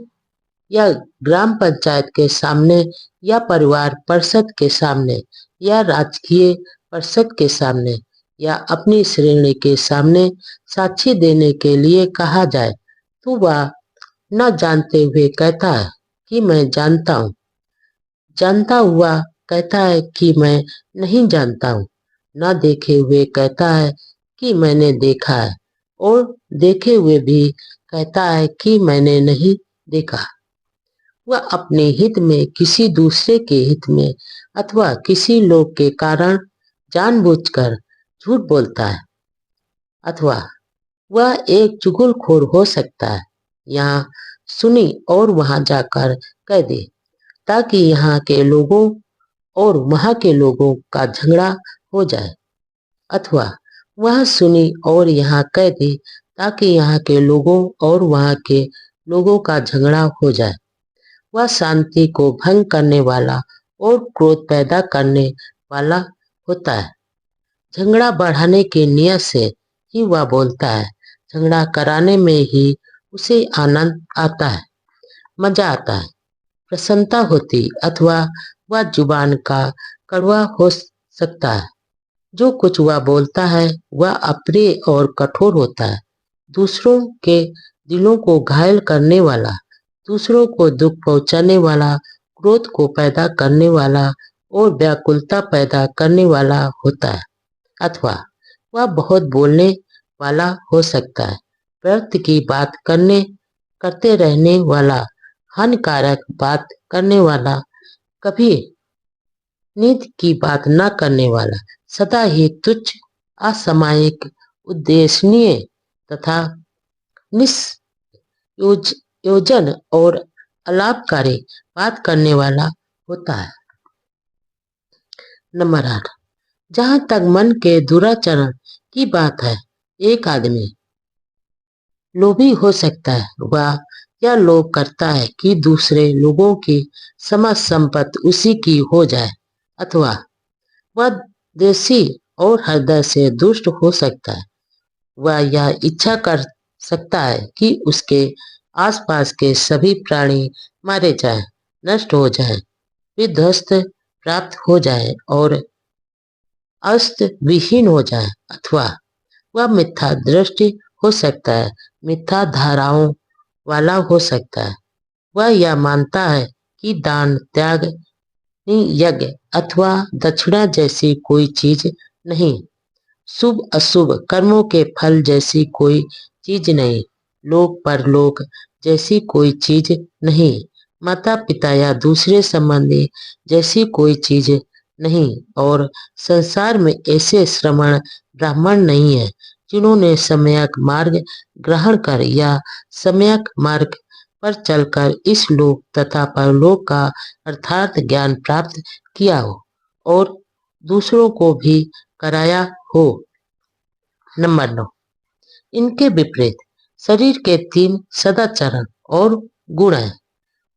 या ग्राम पंचायत के सामने या परिवार परिषद के सामने या राजकीय परिषद के सामने या अपनी श्रेणी के सामने साक्षी देने के लिए कहा जाए तो वह न जानते हुए कहता है कि मैं जानता हूँ, जानता हुआ कहता है कि मैं नहीं जानता हूँ, न देखे हुए कहता है कि मैंने देखा है और देखे हुए भी कहता है कि मैंने नहीं देखा। वह अपने हित में किसी दूसरे के हित में अथवा किसी लोग के कारण जानबूझकर झूठ बोलता है, अथवा वह एक चुगलखोर हो सकता है, यहाँ सुनी और वहां जाकर कह दे ताकि यहाँ के लोगों और वहां के लोगों का झगड़ा हो जाए, अथवा वह सुनी और यहाँ कह दे ताकि यहाँ के लोगों और वहां के लोगों का झगड़ा हो जाए। वह शांति को भंग करने वाला और क्रोध पैदा करने वाला होता है। झगड़ा बढ़ाने की नियत से ही वह बोलता है। झगड़ा कराने में ही उसे आनंद आता है, मजा आता है, प्रसन्नता होती, अथवा वह जुबान का कड़वा हो सकता है। जो कुछ वह बोलता है वह अप्रिय और कठोर होता है, दूसरों के दिलों को घायल करने वाला, दूसरों को दुख पहुंचाने वाला, क्रोध को पैदा करने वाला और व्याकुलता पैदा करने वाला होता है, अथवा वह बहुत बोलने वाला हो सकता है, व्यर्थ की बात करते रहने वाला, हानिकारक बात करने वाला, कभी नीति की बात न करने वाला, सदा ही तुच्छ, असामयिक, उद्देश्यनीय तथा निष्योजन और अलाभकारी बात करने वाला होता है। नंबर 8, जहां तक मन के दुराचरण की बात है, एक आदमी लोभी हो सकता है। वह यह लोभ करता है कि दूसरे लोगों की समस्त संपत्ति उसी की हो जाए, अथवा वह देशी और हृदय से दुष्ट हो सकता है। वह यह इच्छा कर सकता है कि उसके आसपास के सभी प्राणी मारे जाएं, नष्ट हो जाएं, विध्वस्त प्राप्त हो जाएं और अस्त विहीन हो जाएं, अथवा वह मिथ्या दृष्टि हो सकता है, मिथ्या धाराओं वाला हो सकता है। वह यह मानता है कि दान, त्याग, यज्ञ अथवा दक्षिणा जैसी कोई चीज नहीं, शुभ अशुभ कर्मों के फल जैसी कोई चीज नहीं, लोक परलोक जैसी कोई चीज नहीं, माता पिता या दूसरे संबंधी जैसी कोई चीज नहीं, और संसार में ऐसे श्रमण ब्राह्मण नहीं है जिन्होंने सम्यक मार्ग ग्रहण कर या सम्यक मार्ग पर चलकर इस लोक तथा परलोक का अर्थात ज्ञान प्राप्त किया हो और दूसरों को भी कराया हो। नंबर 9, इनके विपरीत शरीर के 3 सदाचरण और गुण हैं,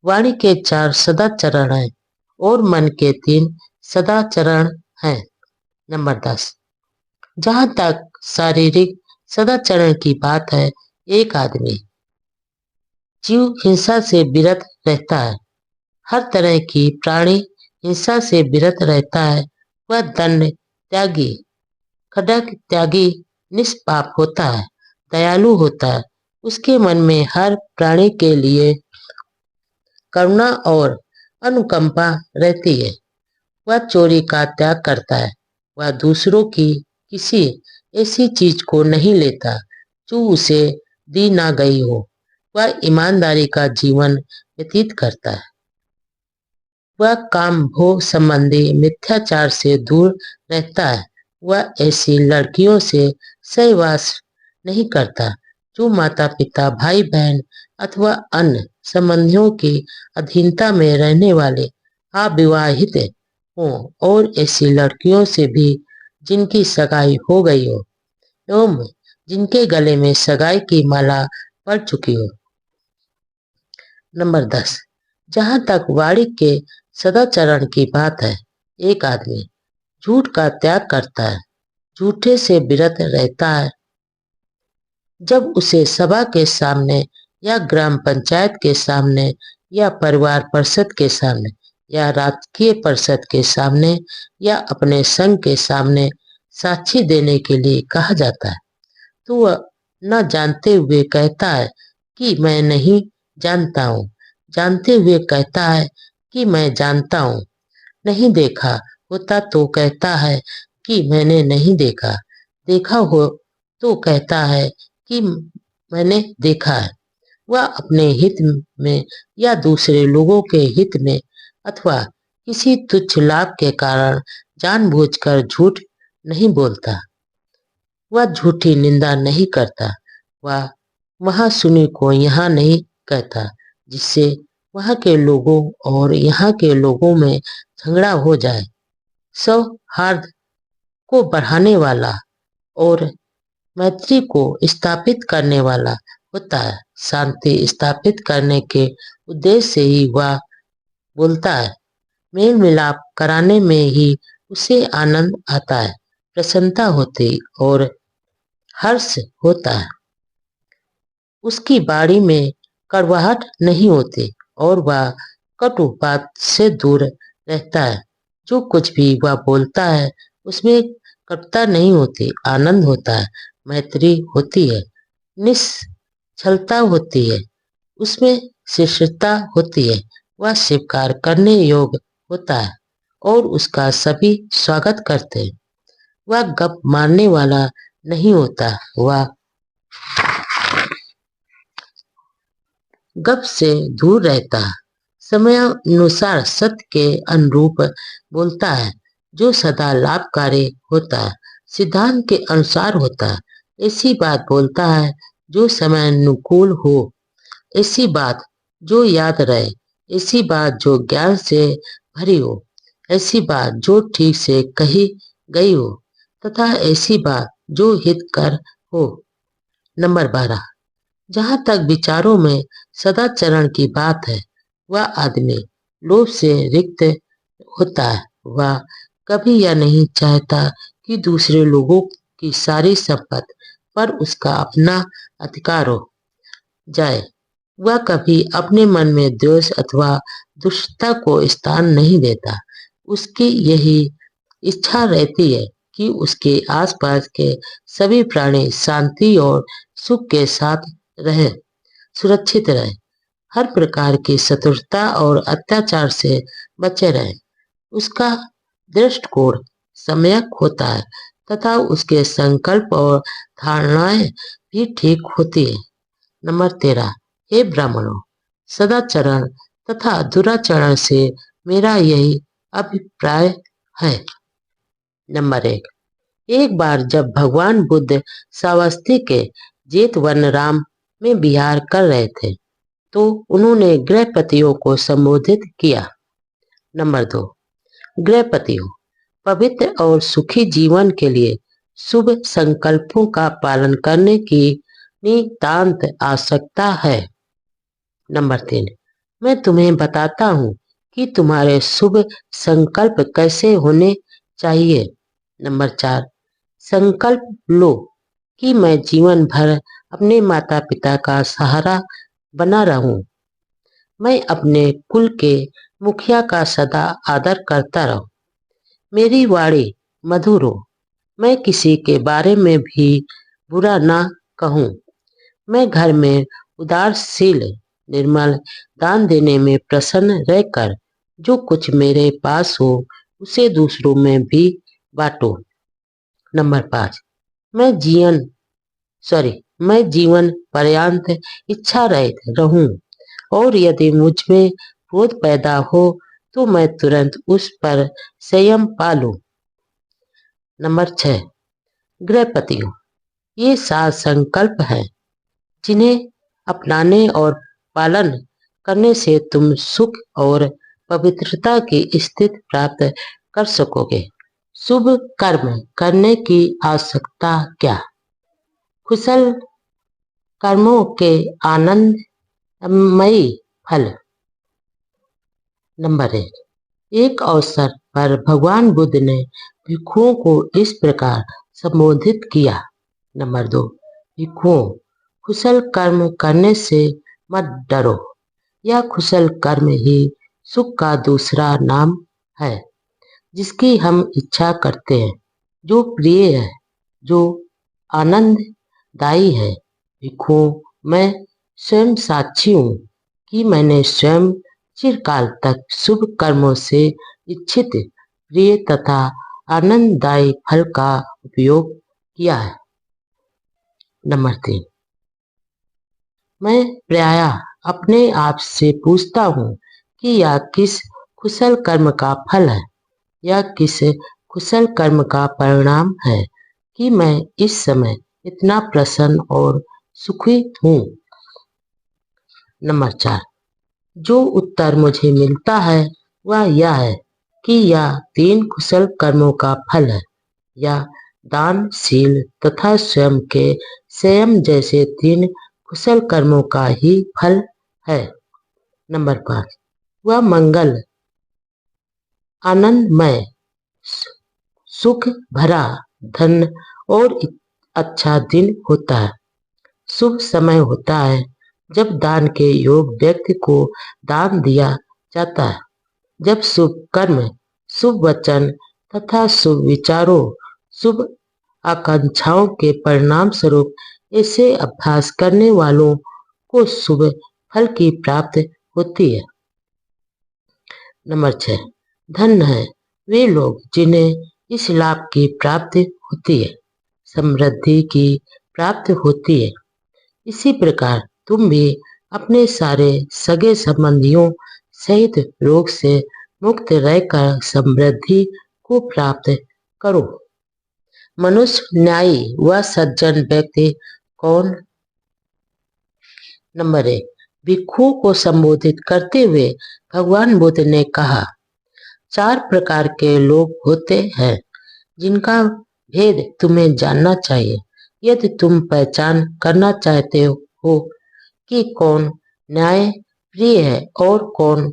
वाणी के 4 सदाचरण हैं और मन के 3 सदाचरण हैं। नंबर 10, जहां तक शारीरिक सदाचरण की बात है, एक आदमी जीव हिंसा से विरत रहता है, हर तरह की प्राणी हिंसा से विरत रहता है। वह दंड त्यागी, खड्ग त्यागी, निष्पाप होता है, दयालु होता है। उसके मन में हर प्राणी के लिए करुणा और अनुकंपा रहती है। वह चोरी का त्याग करता है। वह दूसरों की किसी ऐसी चीज को नहीं लेता जो उसे दी ना गई हो। वह ईमानदारी का जीवन व्यतीत करता है। वह काम भोग संबंधी मिथ्याचार से दूर रहता है। वह ऐसी लड़कियों से सहवास नहीं करता जो माता पिता भाई बहन अथवा अन्य संबंधियों की अधीनता में रहने वाले अविवाहित हों और ऐसी लड़कियों से भी जिनकी सगाई हो गई हो एवं जिनके गले में सगाई की माला पड़ चुकी हो। नंबर 10, जहां तक वाणी के सदाचरण की बात है, एक आदमी झूठ का त्याग करता है, झूठे से विरत रहता है जब उसे सभा के सामने या ग्राम पंचायत के सामने या परिवार परिषद के सामने या राजकीय परिषद के सामने या अपने संघ के सामने साक्षी देने के लिए कहा जाता है, तो वह न जानते हुए कहता है कि मैं नहीं जानता हूँ, जानते हुए कहता है कि मैं जानता हूँ, नहीं देखा होता तो कहता है कि मैंने नहीं देखा, देखा हो तो कहता है कि मैंने देखा है। वह अपने हित में या दूसरे लोगों के हित में अथवा किसी तुच्छ लाभ के कारण जानबूझकर झूठ नहीं बोलता। वह झूठी निंदा नहीं करता। वह वहां सुनी को यहाँ नहीं कहता, जिससे वहां के लोगों और यहाँ के लोगों में झगड़ा हो जाए। सौहार्द को बढ़ाने वाला और मैत्री को स्थापित करने वाला होता है। शांति स्थापित करने के उद्देश्य से ही वह बोलता है। मेल मिलाप कराने में ही उसे आनंद आता है, प्रसन्नता होती और हर्ष होता है। उसकी बाड़ी में कड़वाहट नहीं होती और वह कटु बात से दूर रहता है। जो कुछ भी वह बोलता है उसमें कटुता नहीं होती, आनंद होता है, मैत्री होती है, निश्चलता होती है, उसमें शिष्टता होती है, वह स्वीकार करने योग्य होता है और उसका सभी स्वागत करते हैं। वह गप मारने वाला नहीं होता, वह गप से दूर रहता है, समय अनुसार सत्य के अनुरूप बोलता है, जो सदा लाभकारी होता है, सिद्धांत के अनुसार होता है, ऐसी बात बोलता है जो समय अनुकूल हो, ऐसी बात जो याद रहे, ऐसी बात जो ज्ञान से भरी हो, ऐसी बात जो ठीक से कही गई हो तथा ऐसी बात जो हितकर हो। नंबर 12, जहां तक विचारों में सदाचरण की बात है, वह आदमी लोभ से रिक्त होता है। वह कभी यह नहीं चाहता कि दूसरे लोगों की सारी संपत्ति पर उसका अपना अधिकार हो जाए। वह कभी अपने मन में द्वेष अथवा दुष्टता को स्थान नहीं देता। उसकी यही इच्छा रहती है कि उसके आसपास के सभी प्राणी शांति और सुख के साथ रहे, सुरक्षित रहे, हर प्रकार की शत्रुता और अत्याचार से बचे रहे। उसका दृष्टिकोण सम्यक होता है तथा उसके संकल्प और धारणाएं भी ठीक होती है। नंबर 13, हे ब्राह्मणों, सदाचरण तथा दुराचरण से मेरा यही अभिप्राय है। नंबर 1, एक बार जब भगवान बुद्ध श्रावस्ती के जेतवनराम में विहार कर रहे थे तो उन्होंने गृहपतियों को संबोधित किया। नंबर 2, गृहपतियों, पवित्र और सुखी जीवन के लिए शुभ संकल्पों का पालन करने की नितांत आवश्यकता है। नंबर 3, मैं तुम्हें बताता हूँ कि तुम्हारे शुभ संकल्प कैसे होने चाहिए। नंबर 4, संकल्प लो कि मैं जीवन भर अपने माता पिता का सहारा बना रहूं, मैं अपने कुल के मुखिया का सदा आदर करता रहूं, मेरी वाणी मधुर हो, मैं किसी के बारे में भी बुरा ना कहूं, मैं घर में उदारशील निर्मल दान देने में प्रसन्न रहकर जो कुछ मेरे पास हो उसे दूसरों में भी बांटो। नंबर 5, मैं जीवन पर्यंत इच्छा रहित रहूं और यदि मुझ में क्रोध पैदा हो तो मैं तुरंत उस पर संयम पालूं। नंबर 6, गृहपतियों, ये 7 संकल्प है। जिन्हें अपनाने और पालन करने से तुम सुख और पवित्रता की स्थिति प्राप्त कर सकोगे। शुभ कर्म करने की आवश्यकता क्या? कुशल कर्मों के आनंदमयी फल। नंबर 1, एक अवसर पर भगवान बुद्ध ने भिक्षुओं को इस प्रकार संबोधित किया। नंबर 2, भिक्षुओं, कुशल कर्म करने से मत डरो। यह कुशल कर्म ही सुख का दूसरा नाम है, जिसकी हम इच्छा करते हैं, जो प्रिय है, जो आनंददायी है। भिक्षुओं, मैं स्वयं साक्षी हूँ कि मैंने स्वयं चिरकाल तक शुभ कर्मों से इच्छित प्रिय तथा आनंददायी फल का उपयोग किया है। नंबर 3, मैं प्रायः अपने आप से पूछता हूँ कि यह किस कुशल कर्म का फल है, यह किस कुशल कर्म का परिणाम है कि मैं इस समय इतना प्रसन्न और सुखी हूँ। नंबर 4, जो उत्तर मुझे मिलता है वह यह है कि यह 3 कुशल कर्मों का फल है। यह दान, शील तथा स्वयं के संयम जैसे 3 कुशल कर्मों का ही फल है। नंबर 5, वह मंगल, आनंदमय, सुख भरा, धन और अच्छा दिन होता है। शुभ समय होता है जब दान के योग्य व्यक्ति को दान दिया जाता है, जब शुभ कर्म, शुभ वचन तथा शुभ विचारों, शुभ आकांक्षाओं के परिणाम स्वरूप ऐसे अभ्यास करने वालों को शुभ फल की प्राप्ति होती है। नंबर 6, धन्य है वे लोग जिन्हें इस लाभ की प्राप्ति होती है, समृद्धि की प्राप्ति होती है। इसी प्रकार तुम भी अपने सारे सगे संबंधियों सहित रोग से मुक्त रहकर समृद्धि को प्राप्त करो। मनुष्य न्यायी व सज्जन व्यक्ति कौन? नंबर 1, भिक्षुओं को संबोधित करते हुए भगवान बुद्ध ने कहा, 4 प्रकार के लोग होते हैं जिनका भेद तुम्हें जानना चाहिए। यदि तुम पहचान करना चाहते हो कि कौन न्याय प्रिय है और कौन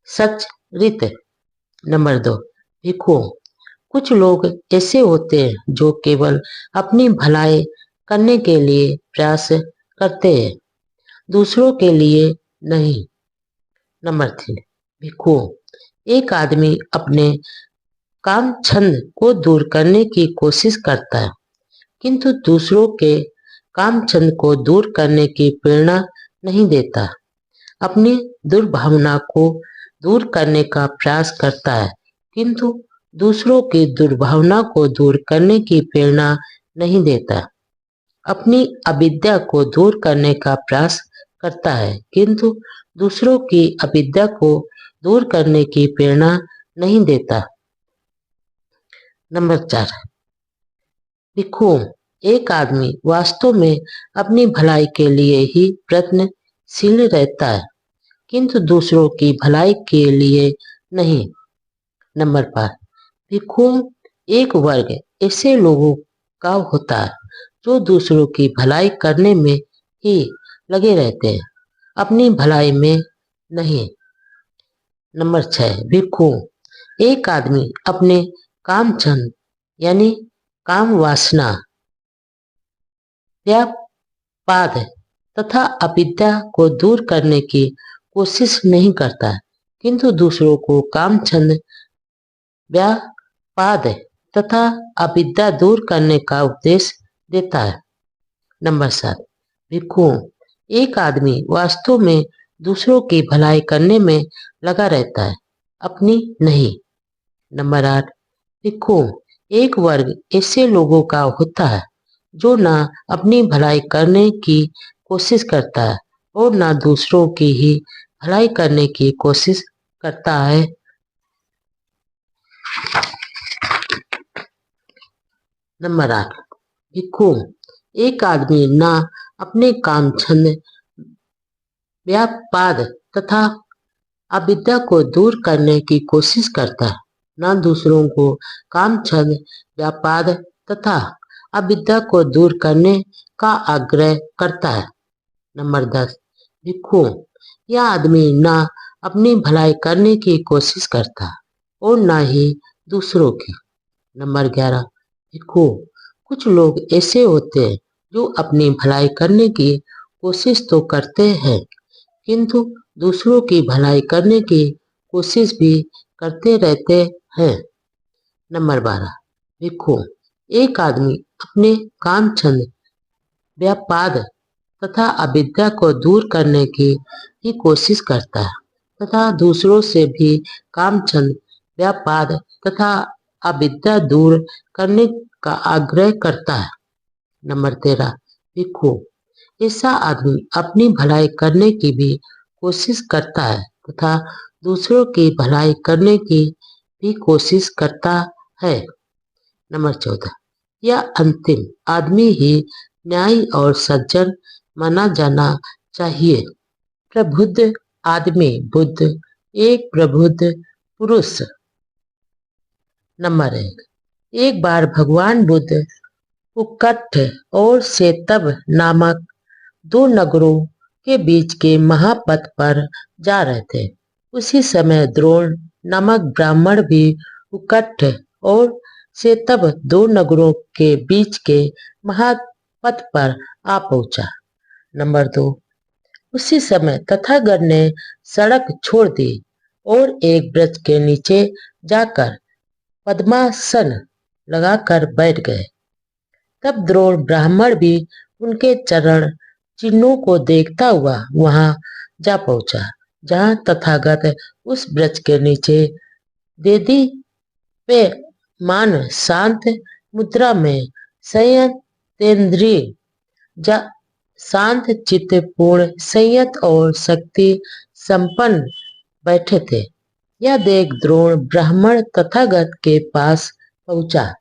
सच्चरित। नंबर 2, भिक्षुओं, कुछ लोग ऐसे होते हैं जो केवल अपनी भलाई करने के लिए प्रयास करते हैं, दूसरों के लिए नहीं। नंबर 3, भिक्षुओं, एक आदमी अपने काम छंद को दूर करने की कोशिश करता है, किंतु दूसरों के काम छंद को दूर करने की प्रेरणा नहीं देता। अपनी दुर्भावना को दूर करने का प्रयास करता है, किंतु दूसरों की दुर्भावना को दूर करने की प्रेरणा नहीं देता। अपनी अविद्या को दूर करने का प्रयास करता है, किंतु दूसरों की अविद्या को दूर करने की प्रेरणा नहीं देता। नंबर 4, भिक्षुओं, एक आदमी वास्तव में अपनी भलाई के लिए ही प्रयत्नशील रहता है, किंतु दूसरों की भलाई के लिए नहीं। नंबर 5, भिक्षुओं, एक वर्ग ऐसे लोगों का होता है जो दूसरों की भलाई करने में ही लगे रहते हैं, अपनी भलाई में नहीं। नंबर 6, भिक्षुओं, एक आदमी अपने काम छंद यानी काम वासना, व्यापाद तथा अविद्या को दूर करने की कोशिश नहीं करता, किंतु दूसरों को काम छंद, व्यापाद तथा अविद्या दूर करने का उपदेश देता है। नंबर 7, भिक्षुओं, एक आदमी वास्तव में दूसरों की भलाई करने में लगा रहता है, अपनी नहीं। नंबर 8, भिक्षुओं, एक वर्ग ऐसे लोगों का होता है जो ना अपनी भलाई करने की कोशिश करता है और ना दूसरों की ही भलाई करने की कोशिश करता है। नंबर 8, भिक्षुओं, एक आदमी ना अपने काम छंद व्यापाद तथा अविद्या को दूर करने की कोशिश करता है, न दूसरों को काम छंद व्यापाद तथा अविद्या को दूर करने का आग्रह करता है। नंबर 10, भिक्षु। यह आदमी न अपनी भलाई करने की कोशिश करता और न ही दूसरों की। नंबर 11, भिक्षु। कुछ लोग ऐसे होते हैं जो अपनी भलाई करने की कोशिश तो करते हैं किंतु दूसरों की भलाई करने की कोशिश भी करते रहते हैं। नंबर 12, भिक्षु। एक आदमी अपने काम छंद व्यापाद तथा अविद्या को दूर करने की ही कोशिश करता है तथा दूसरों से भी काम छंद व्यापाद तथा अविद्या दूर करने का आग्रह करता है। नंबर 13, भिक्षु। ऐसा आदमी अपनी भलाई करने की भी कोशिश करता है तथा दूसरों की भलाई करने की भी कोशिश करता है। नंबर 14, यह अंतिम आदमी ही न्यायी और सज्जन माना जाना चाहिए। प्रबुद्ध आदमी बुद्ध, एक प्रबुद्ध पुरुष। नंबर 1, एक बार भगवान बुद्ध उक्कठ और सेतब नामक दो नगरों के बीच के महापथ पर जा रहे थे। उसी समय द्रोण नामक ब्राह्मण भी उक्कठ और सेतब दो नगरों के बीच के महापथ पर आ पहुंचा। नंबर 2, उसी समय तथागत ने सड़क छोड़ दी और एक वृक्ष के नीचे जाकर पद्मासन लगाकर बैठ गए। तब द्रोण ब्राह्मण भी उनके चरण चिन्हों को देखता हुआ वहां जा पहुंचा जहां तथागत उस वृक्ष के नीचे वेदी पे मान शांत मुद्रा में संयतेंद्रिय शांत चित्त पूर्ण संयत और शक्ति संपन्न बैठे थे। यह देख द्रोण ब्राह्मण तथागत के पास पहुंचा।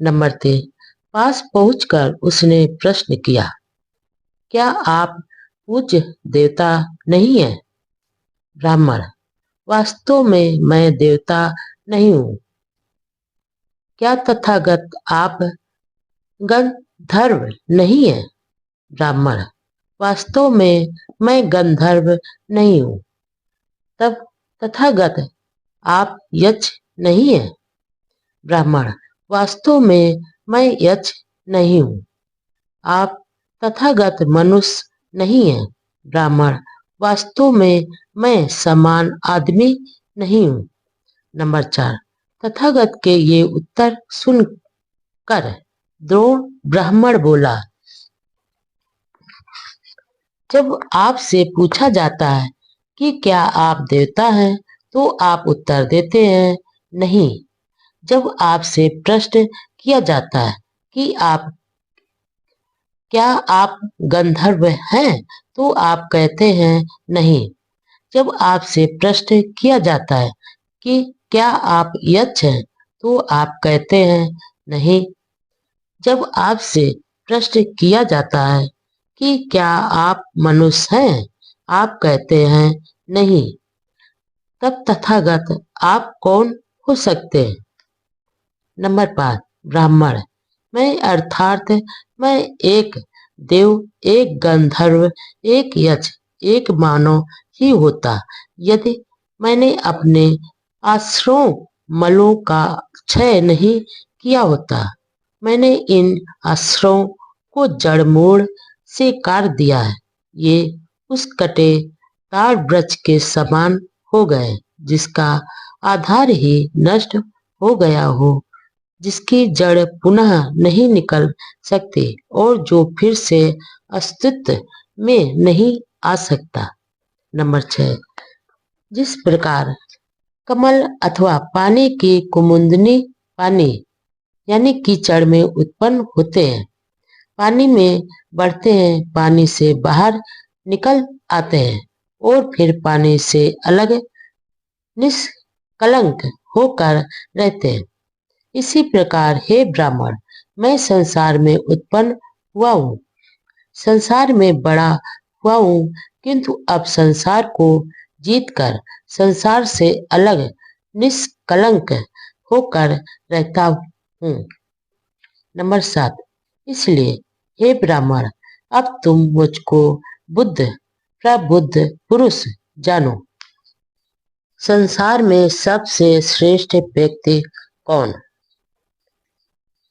नंबर 3, पास पहुंचकर उसने प्रश्न किया, क्या आप पूज्य देवता नहीं हैं? ब्राह्मण, वास्तव में मैं देवता नहीं हूँ। क्या तथागत आप गंधर्व नहीं हैं? ब्राह्मण, वास्तव में मैं गंधर्व नहीं हूँ। तब तथागत आप यक्ष नहीं हैं? ब्राह्मण, वास्तव में मैं यक्ष नहीं हूँ। आप तथागत मनुष्य नहीं हैं? ब्राह्मण, वास्तव में मैं समान आदमी नहीं हूँ। नंबर 4, तथागत के ये उत्तर सुनकर द्रोण ब्राह्मण बोला, जब आपसे पूछा जाता है कि क्या आप देवता हैं तो आप उत्तर देते हैं नहीं। जब आपसे प्रश्न किया जाता है कि क्या आप गंधर्व हैं तो आप कहते हैं नहीं। जब आपसे प्रश्न किया जाता है कि क्या आप यक्ष हैं तो आप कहते हैं नहीं। जब आपसे प्रश्न किया जाता है कि क्या आप मनुष्य हैं, आप कहते हैं नहीं। तब तथागत आप कौन हो सकते हैं? नंबर 5, ब्राह्मण, मैं अर्थात मैं एक देव, एक गंधर्व, एक यक्ष, एक मानव ही होता यदि मैंने अपने आश्रयों मलों का क्षय नहीं किया होता। मैंने इन आश्रयों को जड़ मूड़ से काट दिया है। ये उस कटे ताड़ वृक्ष के समान हो गए जिसका आधार ही नष्ट हो गया हो, जिसकी जड़ पुनः नहीं निकल सकती और जो फिर से अस्तित्व में नहीं आ सकता। नंबर 6, जिस प्रकार कमल अथवा पानी की कुमुदनी पानी यानी कीचड़ में उत्पन्न होते हैं, पानी में बढ़ते हैं, पानी से बाहर निकल आते हैं और फिर पानी से अलग निष्कलंक होकर रहते हैं, इसी प्रकार हे ब्राह्मण, मैं संसार में उत्पन्न हुआ हूँ। संसार में बड़ा हुआ हूँ, किंतु अब संसार को जीतकर संसार से अलग निष्कलंक होकर रहता हूँ। नंबर 7, इसलिए हे ब्राह्मण, अब तुम मुझको बुद्ध प्रबुद्ध पुरुष जानो। संसार में सबसे श्रेष्ठ व्यक्ति कौन?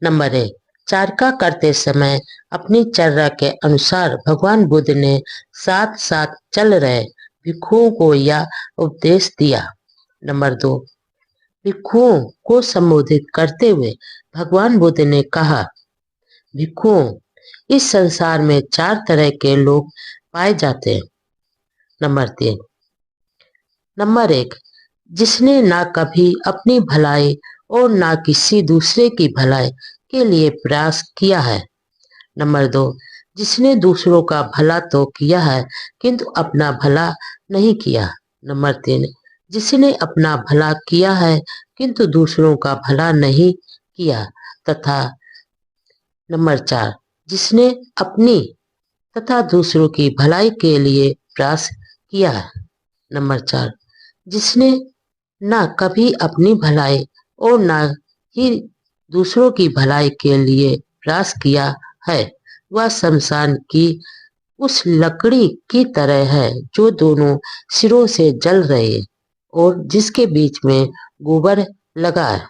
नंबर 1, चारका करते समय अपनी चर्या के अनुसार भगवान बुद्ध ने साथ साथ चल रहे भिक्षुओं को यह उपदेश दिया। नंबर 2, भिक्षुओं को संबोधित करते हुए भगवान बुद्ध ने कहा, भिक्षुओं, इस संसार में 4 तरह के लोग पाए जाते हैं। नंबर 3, नंबर 1, जिसने ना कभी अपनी भलाई और ना किसी दूसरे की भलाई के लिए प्रयास किया है। नंबर 2, जिसने दूसरों का भला तो किया है किंतु अपना भला नहीं किया। नंबर 3, जिसने अपना भला किया है किंतु दूसरों का भला नहीं किया। तथा नंबर 4, जिसने अपनी तथा दूसरों की भलाई के लिए प्रयास किया है। नंबर 4, जिसने ना कभी अपनी भलाई और ना ही दूसरों की भलाई के लिए प्रयास किया है, वह शमशान की उस लकड़ी की तरह है जो दोनों सिरों से जल रही है और जिसके बीच में गोबर लगा है।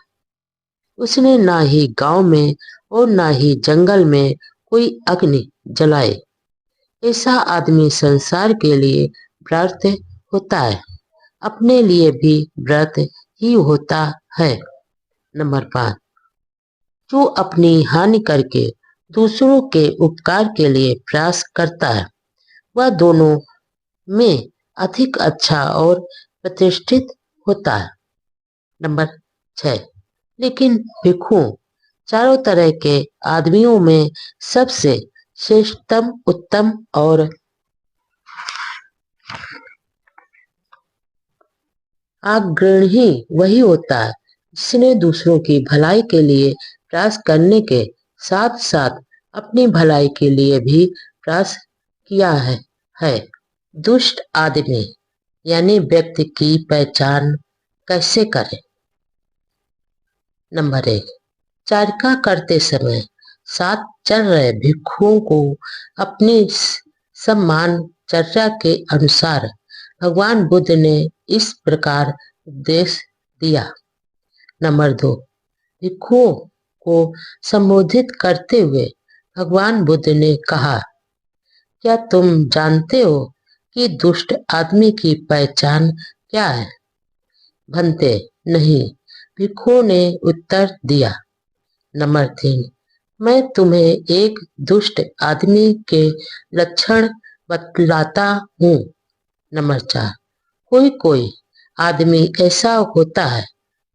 उसने ना ही गांव में और ना ही जंगल में कोई अग्नि जलाए। ऐसा आदमी संसार के लिए व्रत होता है, अपने लिए भी व्रत ही होता है। नंबर 5, जो अपनी हानि करके दूसरों के उपकार के लिए प्रयास करता है, वह दोनों में अधिक अच्छा और प्रतिष्ठित होता है। नंबर 6, लेकिन भिक्षुओं, चारों तरह के आदमियों में सबसे श्रेष्ठतम, उत्तम और अग्रणी वही होता है जिसने दूसरों की भलाई के लिए प्रयास करने के साथ साथ अपनी भलाई के लिए भी प्रयास किया है। दुष्ट आदमी यानी व्यक्ति की पहचान कैसे करें? नंबर 1, चारिका करते समय साथ चल रहे भिक्षुओं को अपनी सम्मान चर्चा के अनुसार भगवान बुद्ध ने इस प्रकार उपदेश दिया। नंबर 2, भिक्षुओं को संबोधित करते हुए भगवान बुद्ध ने कहा, क्या तुम जानते हो कि दुष्ट आदमी की पहचान क्या है? भंते, नहीं, भिक्षुओं ने उत्तर दिया। नंबर 3, मैं तुम्हें एक दुष्ट आदमी के लक्षण बतलाता हूँ। नंबर 4, कोई कोई आदमी ऐसा होता है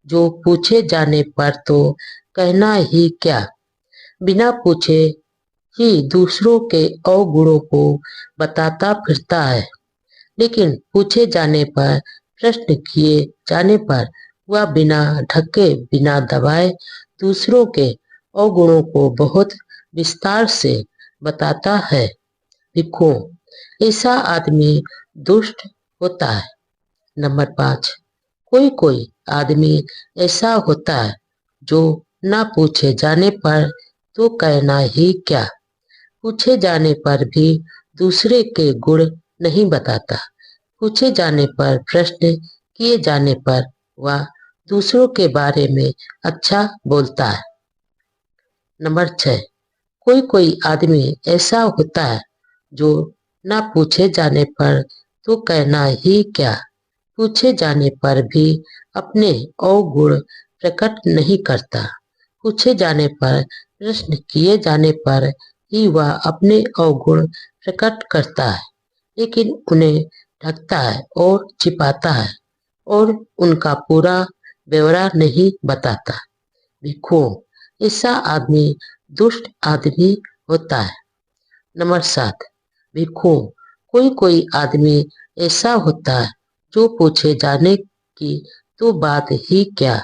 जो पूछे जाने पर तो कहना ही क्या, बिना पूछे ही दूसरों के अवगुणों को बताता फिरता है, लेकिन पूछे जाने पर, प्रश्न किए जाने पर वह बिना ढके बिना दबाए दूसरों के अवगुणों को बहुत विस्तार से बताता है। भिक्षुओं, ऐसा आदमी दुष्ट होता है। नंबर 5, कोई कोई आदमी ऐसा होता है जो ना पूछे जाने पर तो कहना ही क्या, पूछे जाने पर भी दूसरे के गुण नहीं बताता, पूछे जाने पर, प्रश्न किए जाने पर वह दूसरों के बारे में अच्छा बोलता है। नंबर 6, कोई कोई आदमी ऐसा होता है जो ना पूछे जाने पर तो कहना ही क्या, पूछे जाने पर भी अपने अवगुण प्रकट नहीं करता, पूछे जाने पर, प्रश्न किए जाने पर ही वह अपने अवगुण प्रकट करता है, लेकिन उन्हें ढकता है और छिपाता है और उनका पूरा ब्यौरा नहीं बताता। भिक्षुओं, ऐसा आदमी दुष्ट आदमी होता है। नंबर 7, भिक्षुओं, कोई कोई आदमी ऐसा होता है जो पूछे जाने की तो बात ही क्या,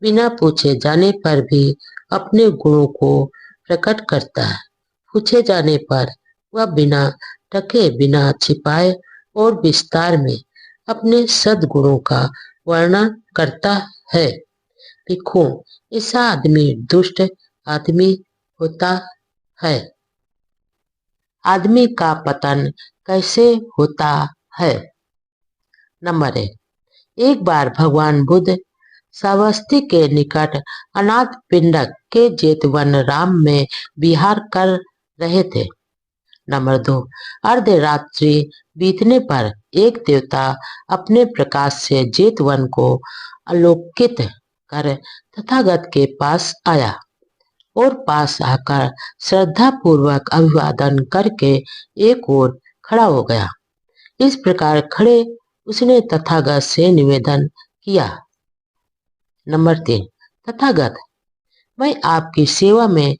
बिना पूछे जाने पर भी अपने गुणों को प्रकट करता है, पूछे जाने पर वह बिना ढके, बिना छिपाए और विस्तार में अपने सद्गुणों का वर्णन करता है। देखो, ऐसा आदमी दुष्ट आदमी होता है। आदमी का पतन कैसे होता है? नंबर 1, एक बार भगवान बुद्ध श्रावस्ती के निकट अनाथ पिंडक के जेतवन राम में विहार कर रहे थे। नंबर 2, अर्धरात्रि बीतने पर एक देवता अपने प्रकाश से जेतवन को आलोकित कर तथागत के पास आया और पास आकर श्रद्धा पूर्वक अभिवादन करके एक ओर खड़ा हो गया। इस प्रकार खड़े उसने तथागत से निवेदन किया। नंबर 3, तथागत, मैं आपकी सेवा में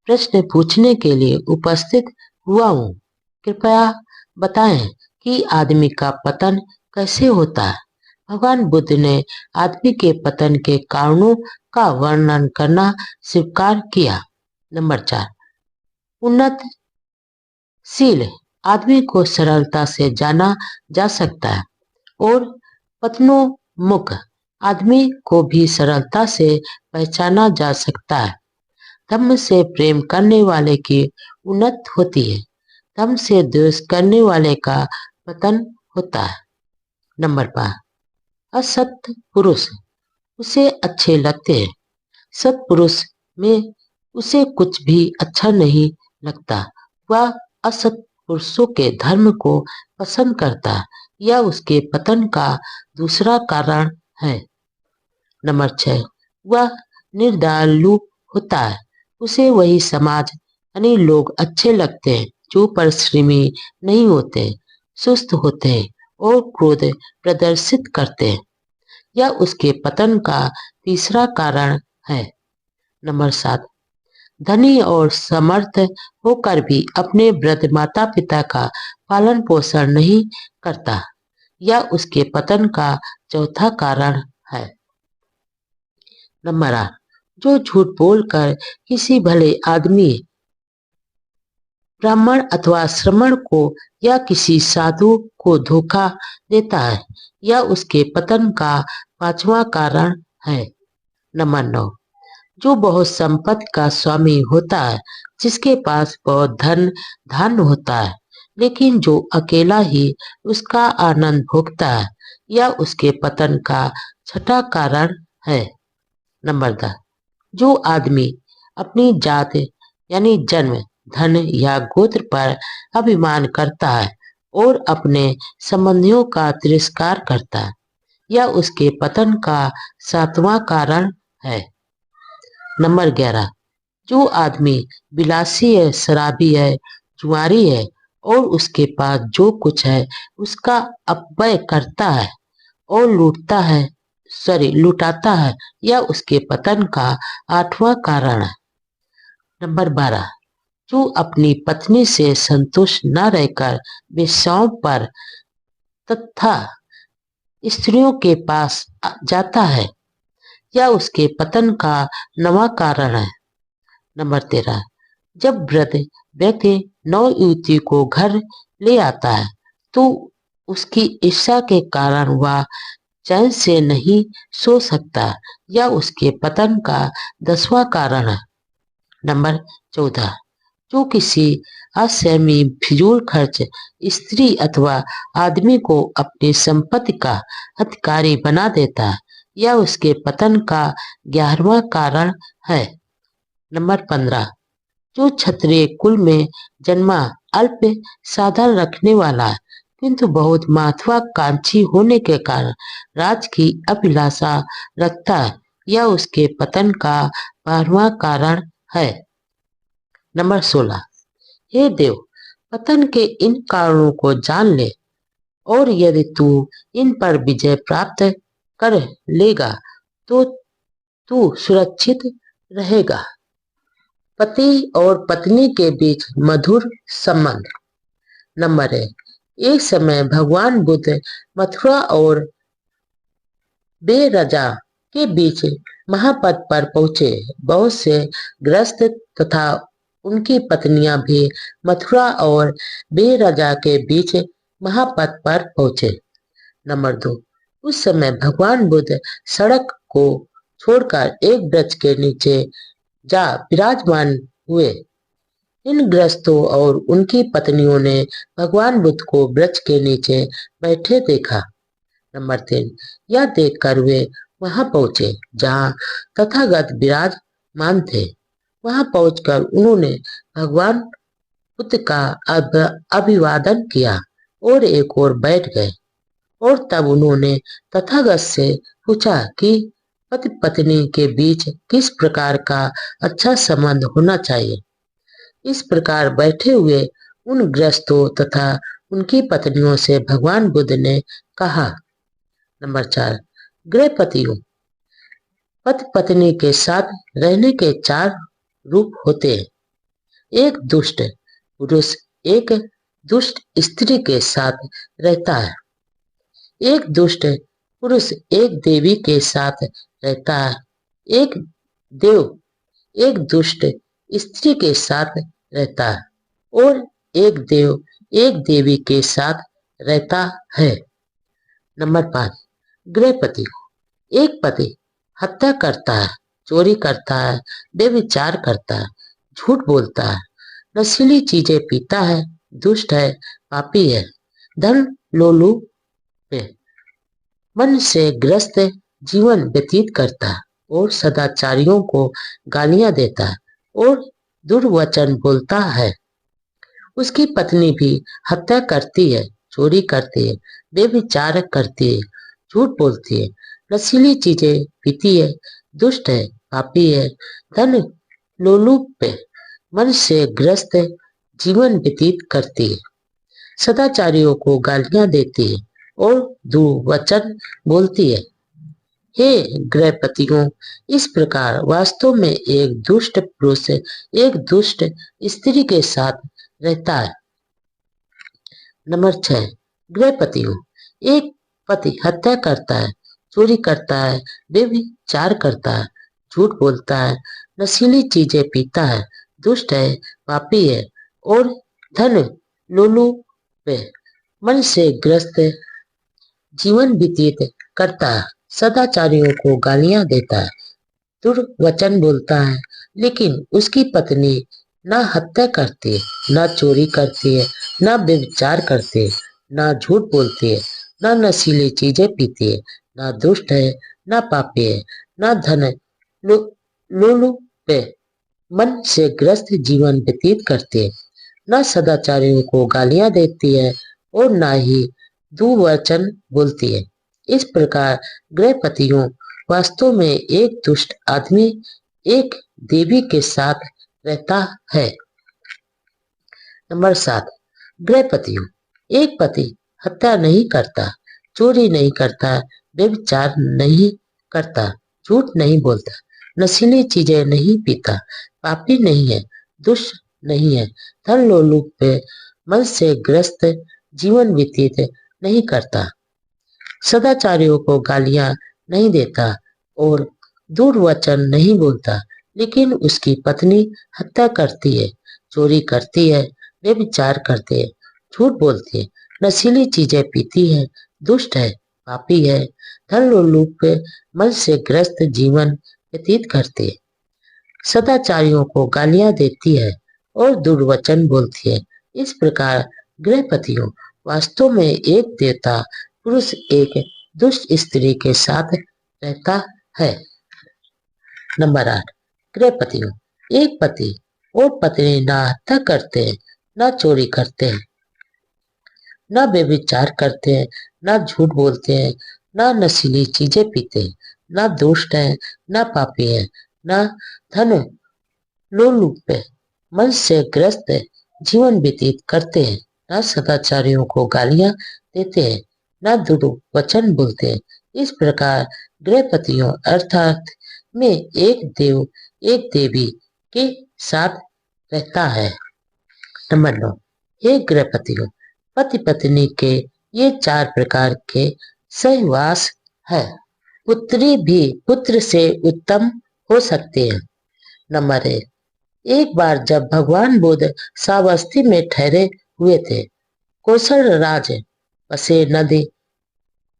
प्रश्न पूछने के लिए उपस्थित हुआ हूँ। कृपया बताएं कि आदमी का पतन कैसे होता है। भगवान बुद्ध ने आदमी के पतन के कारणों का वर्णन करना स्वीकार किया। नंबर 4, उन्नतशील आदमी को सरलता से जाना जा सकता है और पतनोन्मुख आदमी को भी सरलता से पहचाना जा सकता है। धर्म से प्रेम करने वाले की उन्नति होती है, धर्म से द्वेष करने वाले का पतन होता है। नंबर 5, असत पुरुष उसे अच्छे लगते हैं, सत्पुरुष में उसे कुछ भी अच्छा नहीं लगता। वह असत पुरुषों के धर्म को पसंद करता है। यह उसके पतन का दूसरा कारण है। नंबर 6, वह निर्दयलु होता है। उसे वही समाज यानी लोग अच्छे लगते हैं जो परिश्रमी नहीं होते, सुस्त होते हैं और क्रोध प्रदर्शित करते हैं। यह उसके पतन का तीसरा कारण है। नंबर 7, धनी और समर्थ होकर भी अपने वृद्ध माता पिता का पालन पोषण नहीं करता। यह उसके पतन का चौथा कारण है। नंबर 8, जो झूठ बोलकर किसी भले आदमी, ब्राह्मण अथवा श्रमण को या किसी साधु को धोखा देता है, यह उसके पतन का पांचवा कारण है। नंबर 9, जो बहुत संपत्ति का स्वामी होता है, जिसके पास बहुत धन धान्य होता है, लेकिन जो अकेला ही उसका आनंद भोगता है, यह उसके पतन का छठा कारण है। नंबर 10, जो आदमी अपनी जात यानी जन्म, धन या गोत्र पर अभिमान करता है और अपने संबंधियों का तिरस्कार करता है, यह उसके पतन का सातवां कारण है। नंबर 11, जो आदमी विलासी है, शराबी है, जुआरी है और उसके पास जो कुछ है उसका अपव्यय करता है और लुटाता है, यह उसके पतन का आठवां कारण है। नंबर 12, जो अपनी पत्नी से संतुष्ट न रहकर वेश्याओं पर तथा स्त्रियों के पास जाता है, यह उसके पतन का नवा कारण है। नंबर 13, जब वृद्ध व्यक्ति नव युवती को घर ले आता है तो उसकी ईर्ष्या के कारण वह चैन से नहीं सो सकता, यह उसके पतन का 10वां कारण है। नंबर 14, जो किसी असहमी फिजूल खर्च स्त्री अथवा आदमी को अपनी संपत्ति का अधिकारी बना देता है, यह उसके पतन का 11वां कारण है। नंबर 15, जो क्षत्रिय कुल में जन्मा, अल्प साधन रखने वाला है, किंतु बहुत महत्वाकांक्षी होने के कारण राज की अभिलाषा रखता है, यह उसके पतन का 12वां कारण है। नंबर 16, हे देव, पतन के इन कारणों को जान ले और यदि तू इन पर विजय प्राप्त कर लेगा तो तू सुरक्षित रहेगा। पति और पत्नी के बीच मधुर संबंध। नंबर 1, एक समय भगवान बुद्ध मथुरा और बेरजा के बीच महापथ पर पहुंचे। बहुत से ग्रस्त तथा उनकी पत्नियां भी मथुरा और बेरजा के बीच महापथ पर पहुंचे। नंबर 2, उस समय भगवान बुद्ध सड़क को छोड़कर एक वृक्ष के नीचे जा विराजमान हुए। इन गृहस्थों और उनकी पत्नियों ने भगवान बुद्ध को वृक्ष के नीचे बैठे देखा। नंबर 3, यह देखकर वे वहां पहुंचे जहां तथागत विराजमान थे। वहां पहुंचकर उन्होंने भगवान बुद्ध का अभिवादन किया और एक ओर बैठ गए। और तब उन्होंने तथागत से पूछा कि पति पत्नी के बीच किस प्रकार का अच्छा संबंध होना चाहिए। इस प्रकार बैठे हुए उन गृहस्थों तथा उनकी पत्नियों से भगवान बुद्ध ने कहा। नंबर 4, गृहपतियों, पति पत्नी के साथ रहने के 4 रूप होते हैं। एक दुष्ट पुरुष एक दुष्ट स्त्री के साथ रहता है। एक दुष्ट पुरुष एक देवी के साथ रहता है। एक देव एक दुष्ट स्त्री के साथ रहता है और एक देव एक देवी के साथ रहता है। नंबर 5, गृहपति, एक पति हत्या करता है, चोरी करता है, व्यभिचार करता है, झूठ बोलता है, नशीली चीजें पीता है, दुष्ट है, पापी है, धन लोलुप है, मन से ग्रस्त जीवन व्यतीत करता है और सदाचारियों को गालियां देता है और दुर्वचन बोलता है। उसकी पत्नी भी हत्या करती है, चोरी करती है, व्यभिचार करती है, झूठ बोलती है, नशीली चीजें पीती है, दुष्ट है, पापी है, धन लोलुप है, मन से ग्रस्त जीवन व्यतीत करती है, सदाचारियों को गालियां देती है और दुर्वचन बोलती है। हे गृहपतियों, इस प्रकार वास्तव में एक दुष्ट पुरुष एक दुष्ट स्त्री के साथ रहता है। नंबर 6, गृहपतियों, एक पति हत्या करता है, चोरी करता है, व्यभिचार करता है, झूठ बोलता है, नशीली चीजें पीता है, दुष्ट है, पापी है और धन लोलुप है, मन से ग्रस्त जीवन व्यतीत करता है, सदाचारियों को गालियां देता है, दुर्वचन बोलता है। लेकिन उसकी पत्नी ना हत्या करती है, ना चोरी करती है, ना व्यभिचार करती है, ना झूठ बोलती है, ना नशीली चीजें पीती है, ना दुष्ट है, ना पापी है, ना धन लोलुप है, मन से ग्रस्त जीवन व्यतीत करती है, ना सदाचारियों को गालियां देती है और ना ही दुर्वचन बोलती है। इस प्रकार गृहपतियों वास्तव में एक दुष्ट आदमी एक देवी के साथ रहता है। नंबर 7, गृहपतियों, एक पति हत्या नहीं करता, चोरी नहीं करता, व्यभिचार नहीं करता, झूठ नहीं बोलता, नशीली चीजें नहीं पीता, पापी नहीं है, दुष्ट नहीं है, धन लोलुप है, मन से ग्रस्त जीवन व्यतीत नहीं करता, सदाचारियों को गालियां नहीं देता और दुर्वचन नहीं बोलता। लेकिन उसकी पत्नी हत्या करती है, चोरी करती है, व्यभिचार करती है, झूठ बोलती है, नशीली चीजें पीती है, दुष्ट है, पापी है, धन लोलुप मन से ग्रस्त जीवन व्यतीत करती है, सदाचारियों को गालियां देती है और दुर्वचन बोलती है। इस प्रकार गृहपतियों वास्तव में एक देवता पुरुष एक दुष्ट स्त्री के साथ रहता है। नंबर 8, गृहपतियों, एक पति और पत्नी ना हत्या करते हैं, ना चोरी करते हैं, ना व्यभिचार करते हैं, ना झूठ बोलते हैं, ना नशीली चीजें पीते हैं, ना दुष्ट है, ना पापी है, ना धन लोलुप है, मन से ग्रस्त जीवन व्यतीत करते हैं, ना सदाचारियों को गालियां देते हैं, ना दुर्वचन बोलते हैं। इस प्रकार गृहपतियों अर्थात में एक देव एक देवी के साथ रहता है। नंबर 9, हे गृहपतियों, पति पत्नी के ये 4 प्रकार के सहवास है। पुत्री भी पुत्र से उत्तम हो सकते हैं। नंबर 1, एक बार जब भगवान बुद्ध श्रावस्ती में ठहरे हुए थे, कौशल राज बसे नदी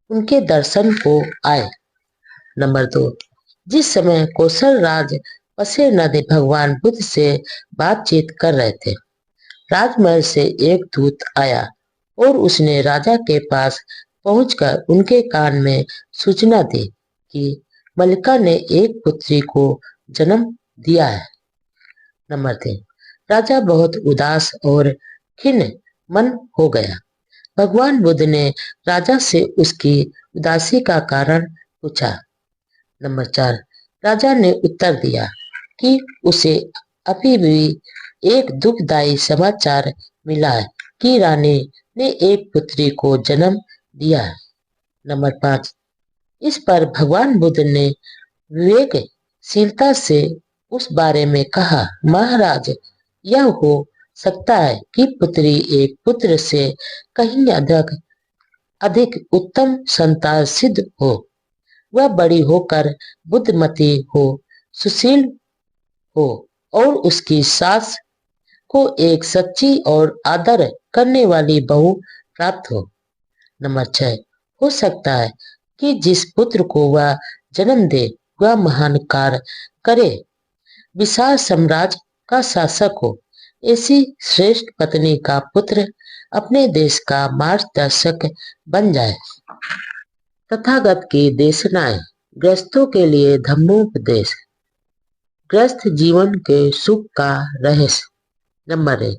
उनके दर्शन को आए। नंबर 2, जिस समय कौशल राज बसे नदी भगवान बुद्ध से बातचीत कर रहे थे, राजमहल से एक दूत आया और उसने राजा के पास पहुंचकर उनके कान में सूचना दी कि मल्लिका ने एक पुत्री को जन्म दिया है। नंबर 3, राजा बहुत उदास और खिन्न मन हो गया। भगवान बुद्ध ने राजा से उसकी उदासी का कारण पूछा। नंबर 4, राजा ने उत्तर दिया कि उसे अभी भी एक दुखदायी समाचार मिला है कि रानी ने एक पुत्री को जन्म दिया है। नंबर 5, इस पर भगवान बुद्ध ने विवेकशीलता से उस बारे में कहा, महाराज, यह हो सकता है कि पुत्री एक पुत्र से कहीं अधिक उत्तम संतान सिद्ध हो। वह बड़ी होकर बुद्धिमती हो, सुशील हो और उसकी सास को एक सच्ची और आदर करने वाली बहू प्राप्त हो। नंबर 6, हो सकता है कि जिस पुत्र को वह जन्म दे वह महान कार्य करे, विशाल साम्राज्य का शासक हो। ऐसी श्रेष्ठ पत्नी का पुत्र अपने देश का मार्गदर्शक बन जाए। तथागत की देशनाएं, गृहस्थों के लिए धम्मोपदेश, गृहस्थ जीवन के सुख का रहस्य। नंबर 1,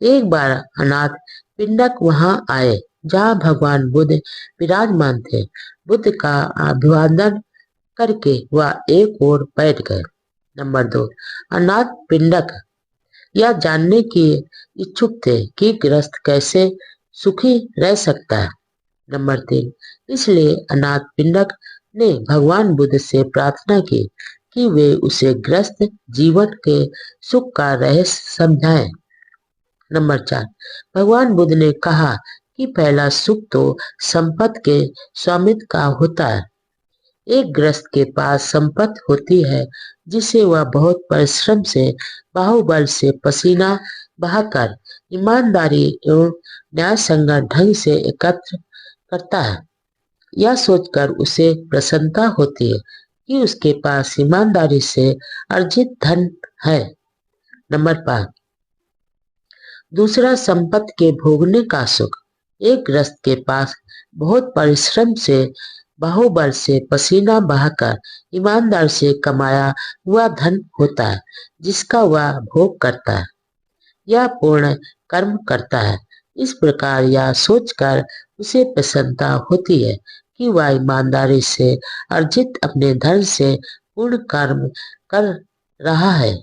एक बार अनाथ पिंडक वहां आए जहां भगवान बुद्ध विराजमान थे। बुद्ध का अभिवादन करके वह एक ओर बैठ गए। नंबर 2, अनाथ पिंडक यह जानने के इच्छुक थे कि गृहस्थ कैसे सुखी रह सकता है। नंबर 3, इसलिए अनाथ पिंडक ने भगवान बुद्ध से प्रार्थना की कि वे उसे गृहस्थ जीवन के सुख का रहस्य समझाएं। नंबर 4, भगवान बुद्ध ने कहा कि पहला सुख तो संपत्ति के स्वामित्व का होता है। एक गृहस्थ के पास संपत्ति होती है जिसे वह बहुत परिश्रम से, बाहुबल से, पसीना बहाकर, ईमानदारी एवं न्यायसंगत ढंग से एकत्र करता है। यह सोचकर उसे प्रसन्नता होती है कि उसके पास ईमानदारी से अर्जित धन है। नंबर 5, दूसरा संपत्ति के भोगने का सुख। एक गृहस्थ के पास बहुत परिश्रम से, बाहुबल से, पसीना बहाकर, ईमानदार से कमाया हुआ धन होता है जिसका वह भोग करता है या पूर्ण कर्म करता है। इस प्रकार यह सोचकर उसे प्रसन्नता होती है कि वह ईमानदारी से अर्जित अपने धन से पूर्ण कर्म कर रहा है।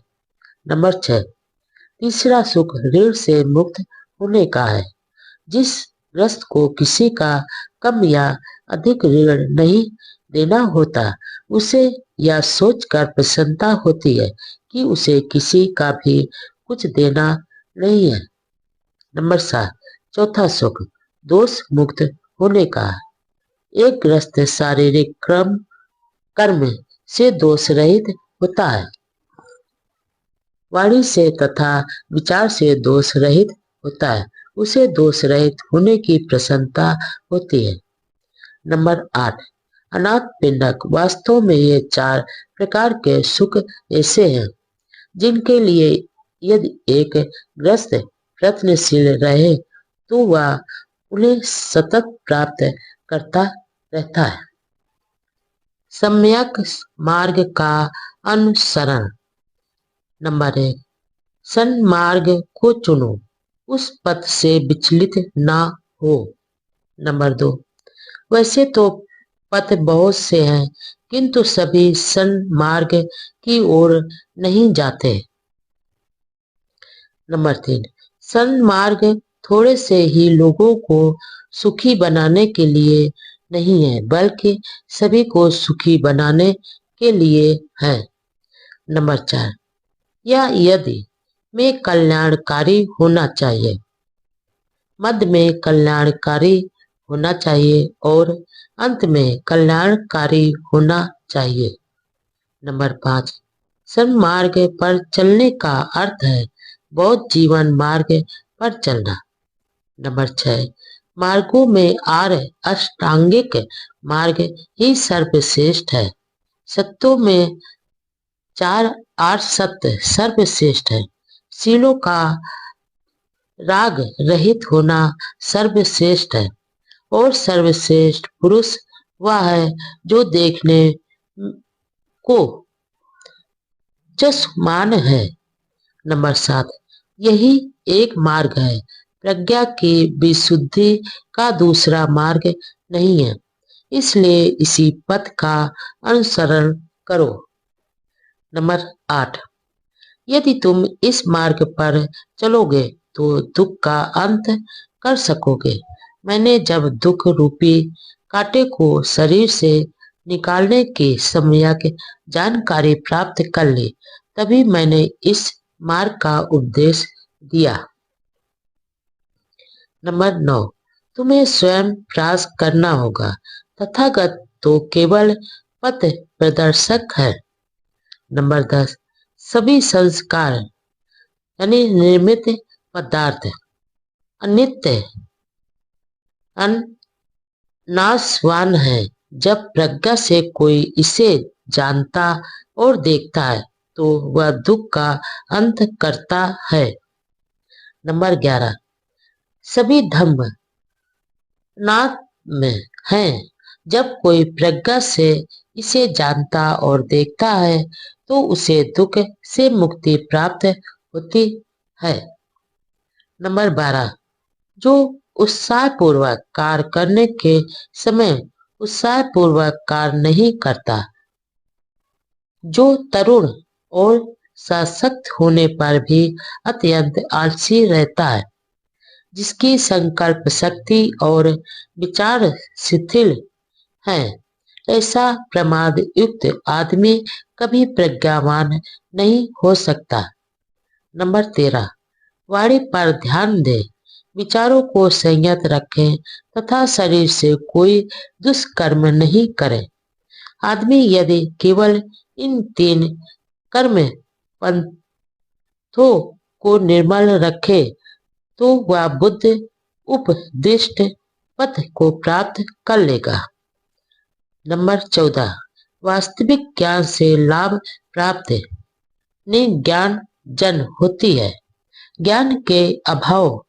नंबर 6, तीसरा सुख ऋण से मुक्त होने का है। जिस गृहस्थ को किसी का कम या अधिक ऋण नहीं देना होता, उसे यह सोचकर प्रसन्नता होती है कि उसे किसी का भी कुछ देना नहीं है। नंबर 7, चौथा सुख दोष मुक्त होने का है। एक गृहस्थ शारीरिक कर्म से दोष रहित होता है, वाणी से तथा विचार से दोष रहित होता है। उसे दोष रहित होने की प्रसन्नता होती है। नंबर 8, अनाथ पिंडक, वास्तव में ये 4 प्रकार के सुख ऐसे हैं जिनके लिए यदि एक गृहस्थ प्रयत्नशील रहे तो वह उन्हें सतत प्राप्त करता रहता है। सम्यक मार्ग का अनुसरण। नंबर 1, सन्मार्ग को चुनो, उस पथ से विचलित ना हो। नंबर 2, वैसे तो पथ बहुत से हैं किंतु सभी सन्मार्ग की ओर नहीं जाते। नंबर 3, सन्मार्ग थोड़े से ही लोगों को सुखी बनाने के लिए नहीं है बल्कि सभी को सुखी बनाने के लिए है। नंबर 4, यह यदि में कल्याणकारी होना चाहिए, मध्य में कल्याणकारी होना चाहिए और अंत में कल्याणकारी होना चाहिए। नंबर 5, सन्मार्ग पर चलने का अर्थ है बौद्ध जीवन मार्ग पर चलना। नंबर 6, मार्गों में आर्य अष्टांगिक मार्ग ही सर्वश्रेष्ठ है। सत्यों में 4 8 सत्य सर्वश्रेष्ठ है। शीलों का राग रहित होना सर्वश्रेष्ठ है और सर्वश्रेष्ठ पुरुष वह है जो देखने को चश्मान है। नंबर 7, यही एक मार्ग है, प्रज्ञा की विशुद्धि का दूसरा मार्ग नहीं है, इसलिए इसी पथ का अनुसरण करो। नंबर 8, यदि तुम इस मार्ग पर चलोगे तो दुख का अंत कर सकोगे। मैंने जब दुख रूपी कांटे को शरीर से निकालने की सम्यक जानकारी प्राप्त कर ली, तभी मैंने इस मार्ग का उपदेश दिया। नंबर 9, तुम्हें स्वयं प्रयास करना होगा। तथागत तो केवल पथ प्रदर्शक है। नंबर 10, सभी संस्कार यानी निर्मित पदार्थ अनित्य अनासवान है। जब प्रज्ञा से कोई इसे जानता और देखता है तो वह दुख का अंत करता है। नंबर 11, सभी धम्म अनात्म में है। जब कोई प्रज्ञा से इसे जानता और देखता है तो उसे दुख से मुक्ति प्राप्त होती है। नंबर 12, जो उत्साहपूर्वक कार्य करने के समय उत्साहपूर्वक कार्य नहीं करता, जो तरुण और सशक्त होने पर भी अत्यंत आलसी रहता है, जिसकी संकल्प शक्ति और विचार शिथिल है, ऐसा प्रमाद युक्त आदमी कभी प्रज्ञावान नहीं हो सकता। नंबर 13, वाणी पर ध्यान दे, विचारों को संयत रखें तथा शरीर से कोई दुष्कर्म नहीं करे। आदमी यदि केवल इन 3 कर्म पंथों को निर्मल रखे तो वह बुद्ध उपदिष्ट पथ को प्राप्त कर लेगा। नंबर 14, वास्तविक ज्ञान से लाभ प्राप्त निज्ञान जन होती है। ज्ञान के अभाव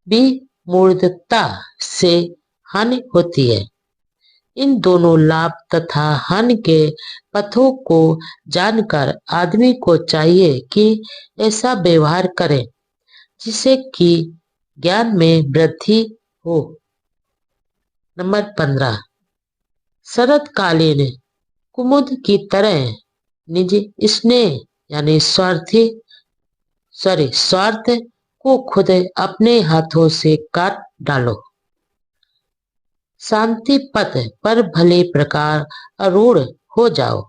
विमूढ़ता से हानि होती है। इन दोनों लाभ तथा हानि के पथों को जानकर आदमी को चाहिए कि ऐसा व्यवहार करे जिससे कि ज्ञान में वृद्धि हो। नंबर 15, शरतकालीन कुमुद की तरह निज स्नेह यानी स्वार्थ को खुद अपने हाथों से काट डालो। शांति पथ पर भले प्रकार आरूढ़ हो जाओ।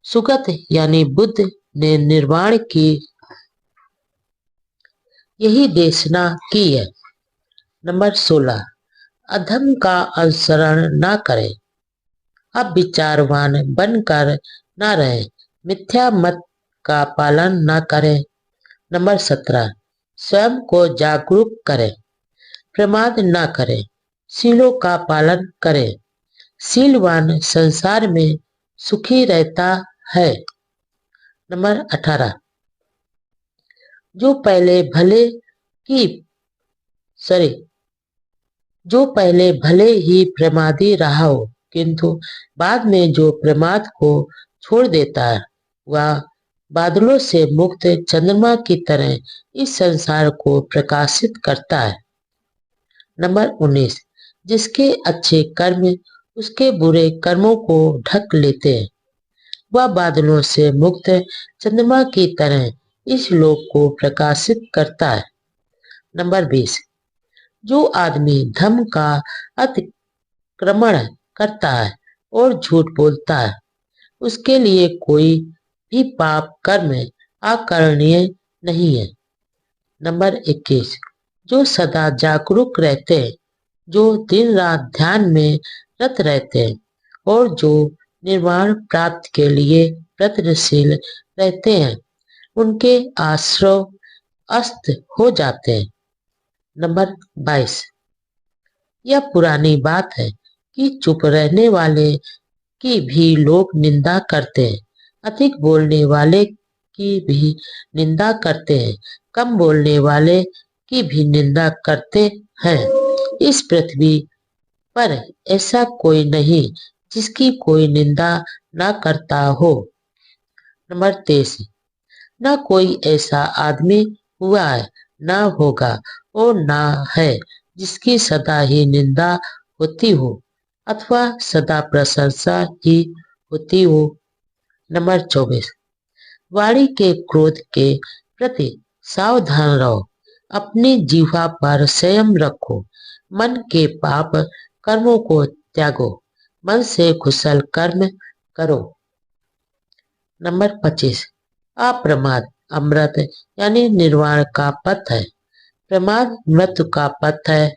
सुगत यानी बुद्ध ने निर्वाण की यही देशना की है। नंबर 16, अधम का अनुसरण न करें, अब विचारवान बनकर न रहे, मिथ्या मत का पालन न करें। नंबर 17, स्वयं को जागरूक करें, प्रमाद न करें, शीलों का पालन करें। शीलवान संसार में सुखी रहता है। नंबर 18, जो पहले भले ही प्रमादी रहा हो, किंतु बाद में जो प्रमाद को छोड़ देता है वह बादलों से मुक्त चंद्रमा की तरह इस संसार को प्रकाशित करता है। नंबर 19, जिसके अच्छे कर्म उसके बुरे कर्मों को ढक लेते हैं, वह बादलों से मुक्त चंद्रमा की तरह इस लोक को प्रकाशित करता है। नंबर 20, जो आदमी धर्म का अतिक्रमण करता है और झूठ बोलता है, उसके लिए कोई भी पाप कर्म आकरणीय नहीं है। नंबर 21, जो सदा जागरूक रहते हैं, जो दिन रात ध्यान में रत रहते हैं और जो निर्वाण प्राप्त के लिए प्रयत्नशील रहते हैं, उनके आश्रय अस्त हो जाते हैं। नंबर 22। यह पुरानी बात है कि चुप रहने वाले की भी लोग निंदा करते हैं, अधिक बोलने वाले की भी निंदा करते हैं, कम बोलने वाले की भी निंदा करते हैं। इस पृथ्वी पर ऐसा कोई नहीं जिसकी कोई निंदा ना करता हो। नंबर 23। न कोई ऐसा आदमी हुआ है, न होगा और न है जिसकी सदा ही निंदा होती हो अथवा सदा प्रशंसा ही होती हो। नंबर 24। वाणी के क्रोध के प्रति सावधान रहो, अपनी जीवा पर संयम रखो, मन के पाप कर्मों को त्यागो, मन से कुशल कर्म करो। नंबर 25। अप्रमाद अमृत यानी निर्वाण का पथ है, प्रमाद मृत्यु का पथ है।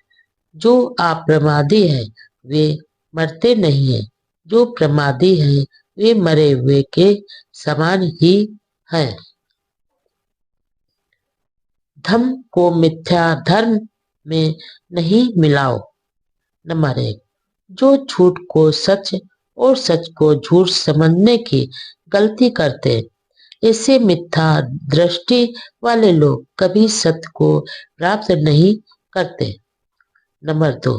जो अप्रमादी है वे मरते नहीं है, जो प्रमादी है वे मरे हुए के समान ही है। धर्म को मिथ्या धर्म में नहीं मिलाओ। नंबर 1। जो झूठ को सच और सच को झूठ समझने की गलती करते हैं, ऐसे मिथ्या दृष्टि वाले लोग कभी सत्य को प्राप्त नहीं करते। नंबर 2।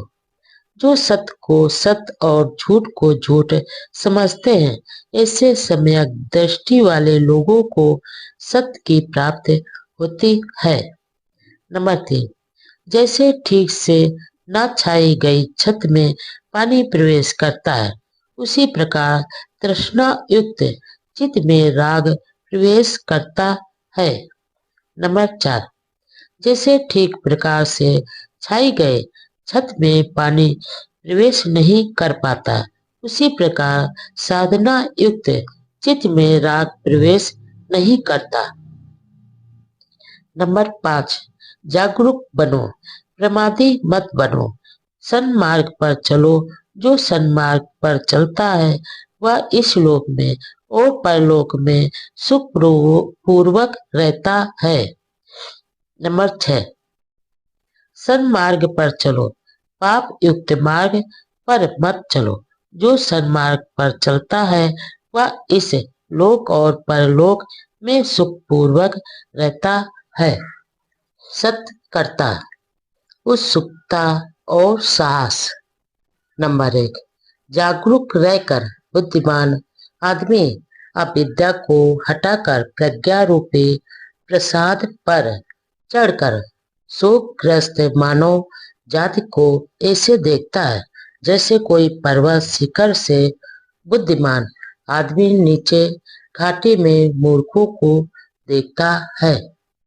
जो सत्य को सत्य और झूठ को झूठ समझते हैं, ऐसे सम्यक दृष्टि वाले लोगों को सत्य की प्राप्ति होती है। नंबर 3। जैसे ठीक से न छाई गई छत में पानी प्रवेश करता है, उसी प्रकार तृष्णा युक्त चित्त में राग प्रवेश करता है। नंबर 4। जैसे ठीक प्रकार से छाई गए छत में पानी प्रवेश नहीं कर पाता, उसी प्रकार साधना युक्त चित्त में राग प्रवेश नहीं करता। नंबर 5। जागरूक बनो, प्रमादी मत बनो, सन्मार्ग पर चलो। जो सन्मार्ग पर चलता है वह इस लोक में और परलोक में सुख पूर्वक रहता है। नंबर 6। सन्मार्ग पर चलो, पाप युक्त मार्ग पर मत चलो। जो सन्मार्ग पर चलता है वह इस लोक और परलोक में सुख पूर्वक रहता है। सत्य करता, उत्सुकता और साहस। नंबर 1। जागरूक रहकर बुद्धिमान आदमी अविद्या को हटाकर प्रज्ञा रूपी प्रसाद पर चढ़कर शोकग्रस्त मानव जाति को ऐसे देखता है जैसे कोई पर्वत शिखर से बुद्धिमान आदमी नीचे घाटी में मूर्खों को देखता है।